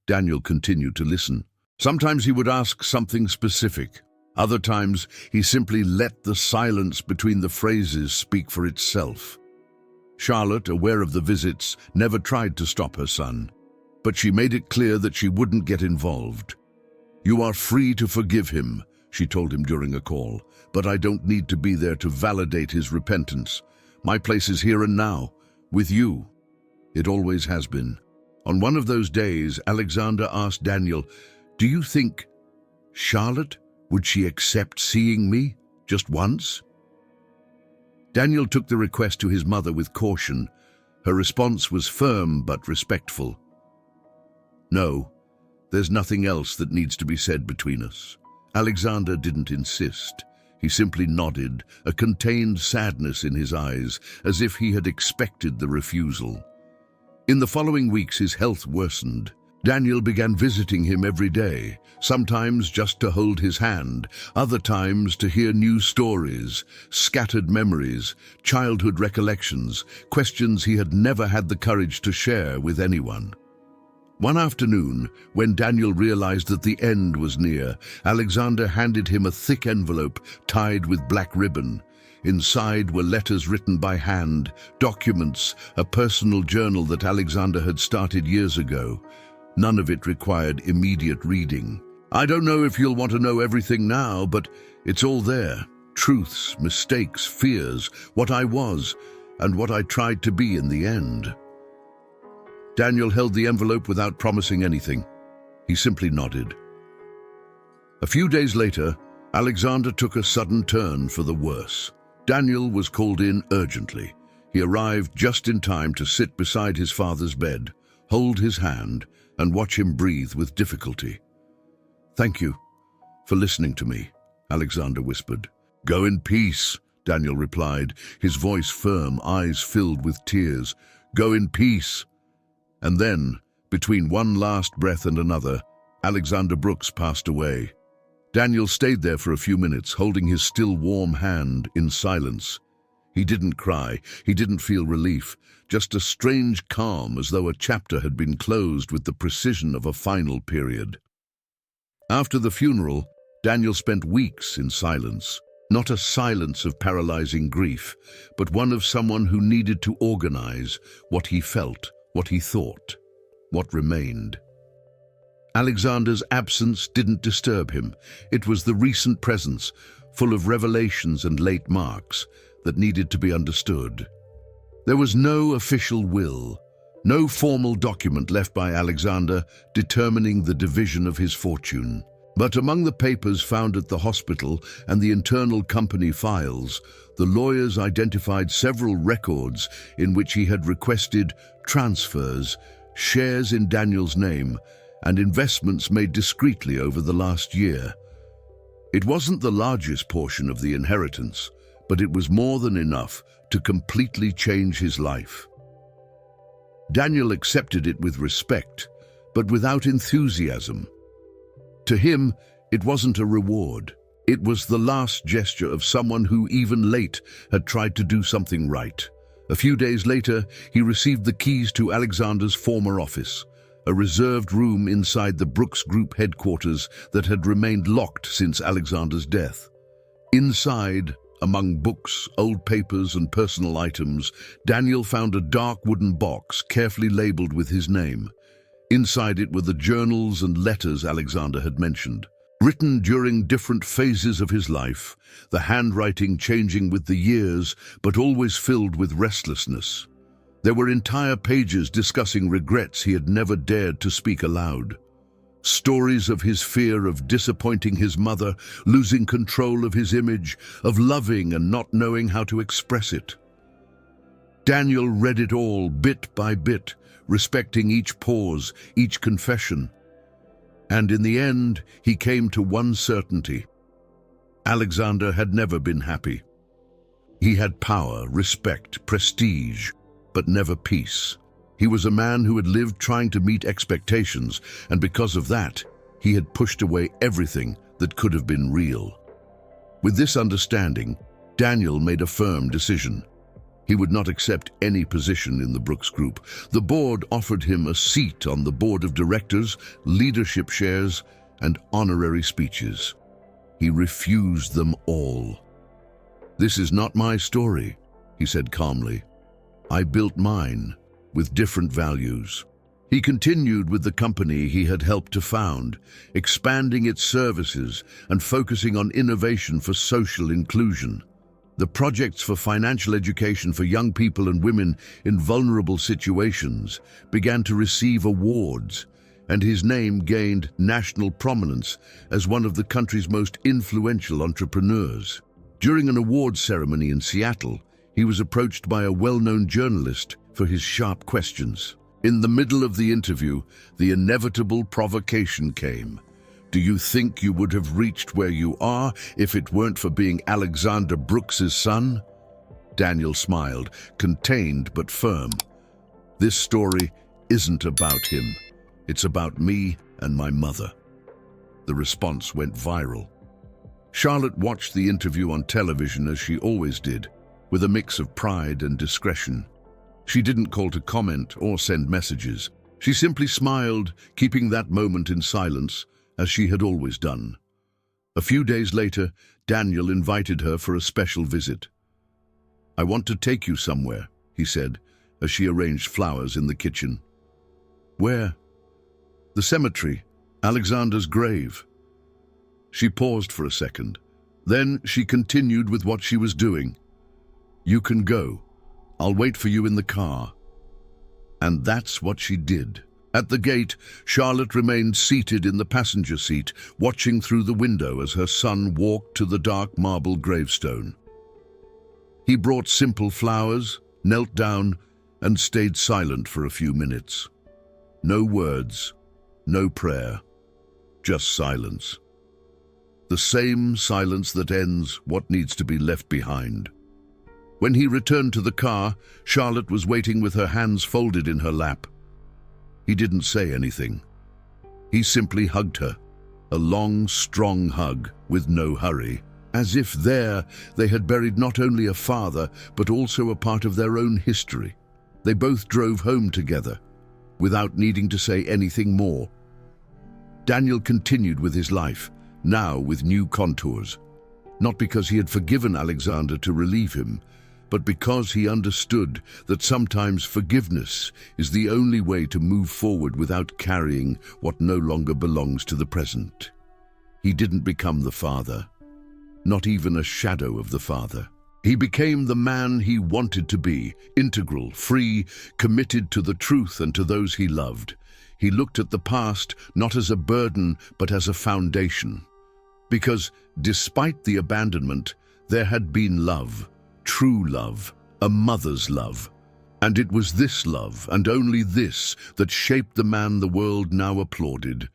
Speaker 1: Daniel continued to listen. Sometimes he would ask something specific. Other times, he simply let the silence between the phrases speak for itself. Charlotte, aware of the visits, never tried to stop her son, but she made it clear that she wouldn't get involved. "You are free to forgive him," she told him during a call, "but I don't need to be there to validate his repentance. My place is here and now, with you. It always has been." On one of those days, Alexander asked Daniel, "Do you think Charlotte, would she accept seeing me just once?" Daniel took the request to his mother with caution. Her response was firm but respectful. "No, there's nothing else that needs to be said between us." Alexander didn't insist. He simply nodded, a contained sadness in his eyes, as if he had expected the refusal. In the following weeks, his health worsened. Daniel began visiting him every day, sometimes just to hold his hand, other times to hear new stories, scattered memories, childhood recollections, questions he had never had the courage to share with anyone. One afternoon, when Daniel realized that the end was near, Alexander handed him a thick envelope tied with black ribbon. Inside were letters written by hand, documents, a personal journal that Alexander had started years ago. None of it required immediate reading. "I don't know if you'll want to know everything now, but it's all there. Truths, mistakes, fears, what I was, and what I tried to be in the end." Daniel held the envelope without promising anything. He simply nodded. A few days later, Alexander took a sudden turn for the worse. Daniel was called in urgently. He arrived just in time to sit beside his father's bed, hold his hand, and watch him breathe with difficulty. "Thank you for listening to me," Alexander whispered. "Go in peace," Daniel replied, his voice firm, eyes filled with tears. "Go in peace." And then, between one last breath and another, Alexander Brooks passed away. Daniel stayed there for a few minutes, holding his still warm hand in silence. He didn't cry, he didn't feel relief, just a strange calm, as though a chapter had been closed with the precision of a final period. After the funeral, Daniel spent weeks in silence. Not a silence of paralyzing grief, but one of someone who needed to organize what he felt, what he thought, what remained. Alexander's absence didn't disturb him. It was the recent presence, full of revelations and late marks, that needed to be understood. There was no official will, no formal document left by Alexander determining the division of his fortune. But among the papers found at the hospital and the internal company files, the lawyers identified several records in which he had requested transfers, shares in Daniel's name, and investments made discreetly over the last year. It wasn't the largest portion of the inheritance, but it was more than enough to completely change his life. Daniel accepted it with respect, but without enthusiasm. To him, it wasn't a reward. It was the last gesture of someone who, even late, had tried to do something right. A few days later, he received the keys to Alexander's former office, a reserved room inside the Brooks Group headquarters that had remained locked since Alexander's death. Inside, among books, old papers, and personal items, Daniel found a dark wooden box carefully labeled with his name. Inside it were the journals and letters Alexander had mentioned, written during different phases of his life, the handwriting changing with the years, but always filled with restlessness. There were entire pages discussing regrets he had never dared to speak aloud. Stories of his fear of disappointing his mother, losing control of his image, of loving and not knowing how to express it. Daniel read it all, bit by bit, respecting each pause, each confession. And in the end, he came to one certainty. Alexander had never been happy. He had power, respect, prestige, but never peace. He was a man who had lived trying to meet expectations, and because of that, he had pushed away everything that could have been real. With this understanding, Daniel made a firm decision. He would not accept any position in the Brooks Group. The board offered him a seat on the board of directors, leadership shares, and honorary speeches. He refused them all. "This is not my story," he said calmly. "I built mine, with different values." He continued with the company he had helped to found, expanding its services and focusing on innovation for social inclusion. The projects for financial education for young people and women in vulnerable situations began to receive awards, and his name gained national prominence as one of the country's most influential entrepreneurs. During an awards ceremony in Seattle, he was approached by a well-known journalist for his sharp questions. In the middle of the interview, the inevitable provocation came. "Do you think you would have reached where you are if it weren't for being Alexander Brooks's son?" Daniel smiled, contained but firm. "This story isn't about him. It's about me and my mother." The response went viral. Charlotte watched the interview on television as she always did, with a mix of pride and discretion. She didn't call to comment or send messages. She simply smiled, keeping that moment in silence, as she had always done. A few days later, Daniel invited her for a special visit. "I want to take you somewhere," he said, as she arranged flowers in the kitchen. "Where?" "The cemetery, Alexander's grave." She paused for a second. Then she continued with what she was doing. "You can go. I'll wait for you in the car." And that's what she did. At the gate, Charlotte remained seated in the passenger seat, watching through the window as her son walked to the dark marble gravestone. He brought simple flowers, knelt down, and stayed silent for a few minutes. No words, no prayer, just silence. The same silence that ends what needs to be left behind. When he returned to the car, Charlotte was waiting with her hands folded in her lap. He didn't say anything. He simply hugged her, a long, strong hug with no hurry, as if there they had buried not only a father, but also a part of their own history. They both drove home together, without needing to say anything more. Daniel continued with his life, now with new contours, not because he had forgiven Alexander to relieve him, but because he understood that sometimes forgiveness is the only way to move forward without carrying what no longer belongs to the present. He didn't become the father, not even a shadow of the father. He became the man he wanted to be, integral, free, committed to the truth and to those he loved. He looked at the past not as a burden, but as a foundation. Because, despite the abandonment, there had been love. True love, a mother's love. And it was this love, and only this, that shaped the man the world now applauded.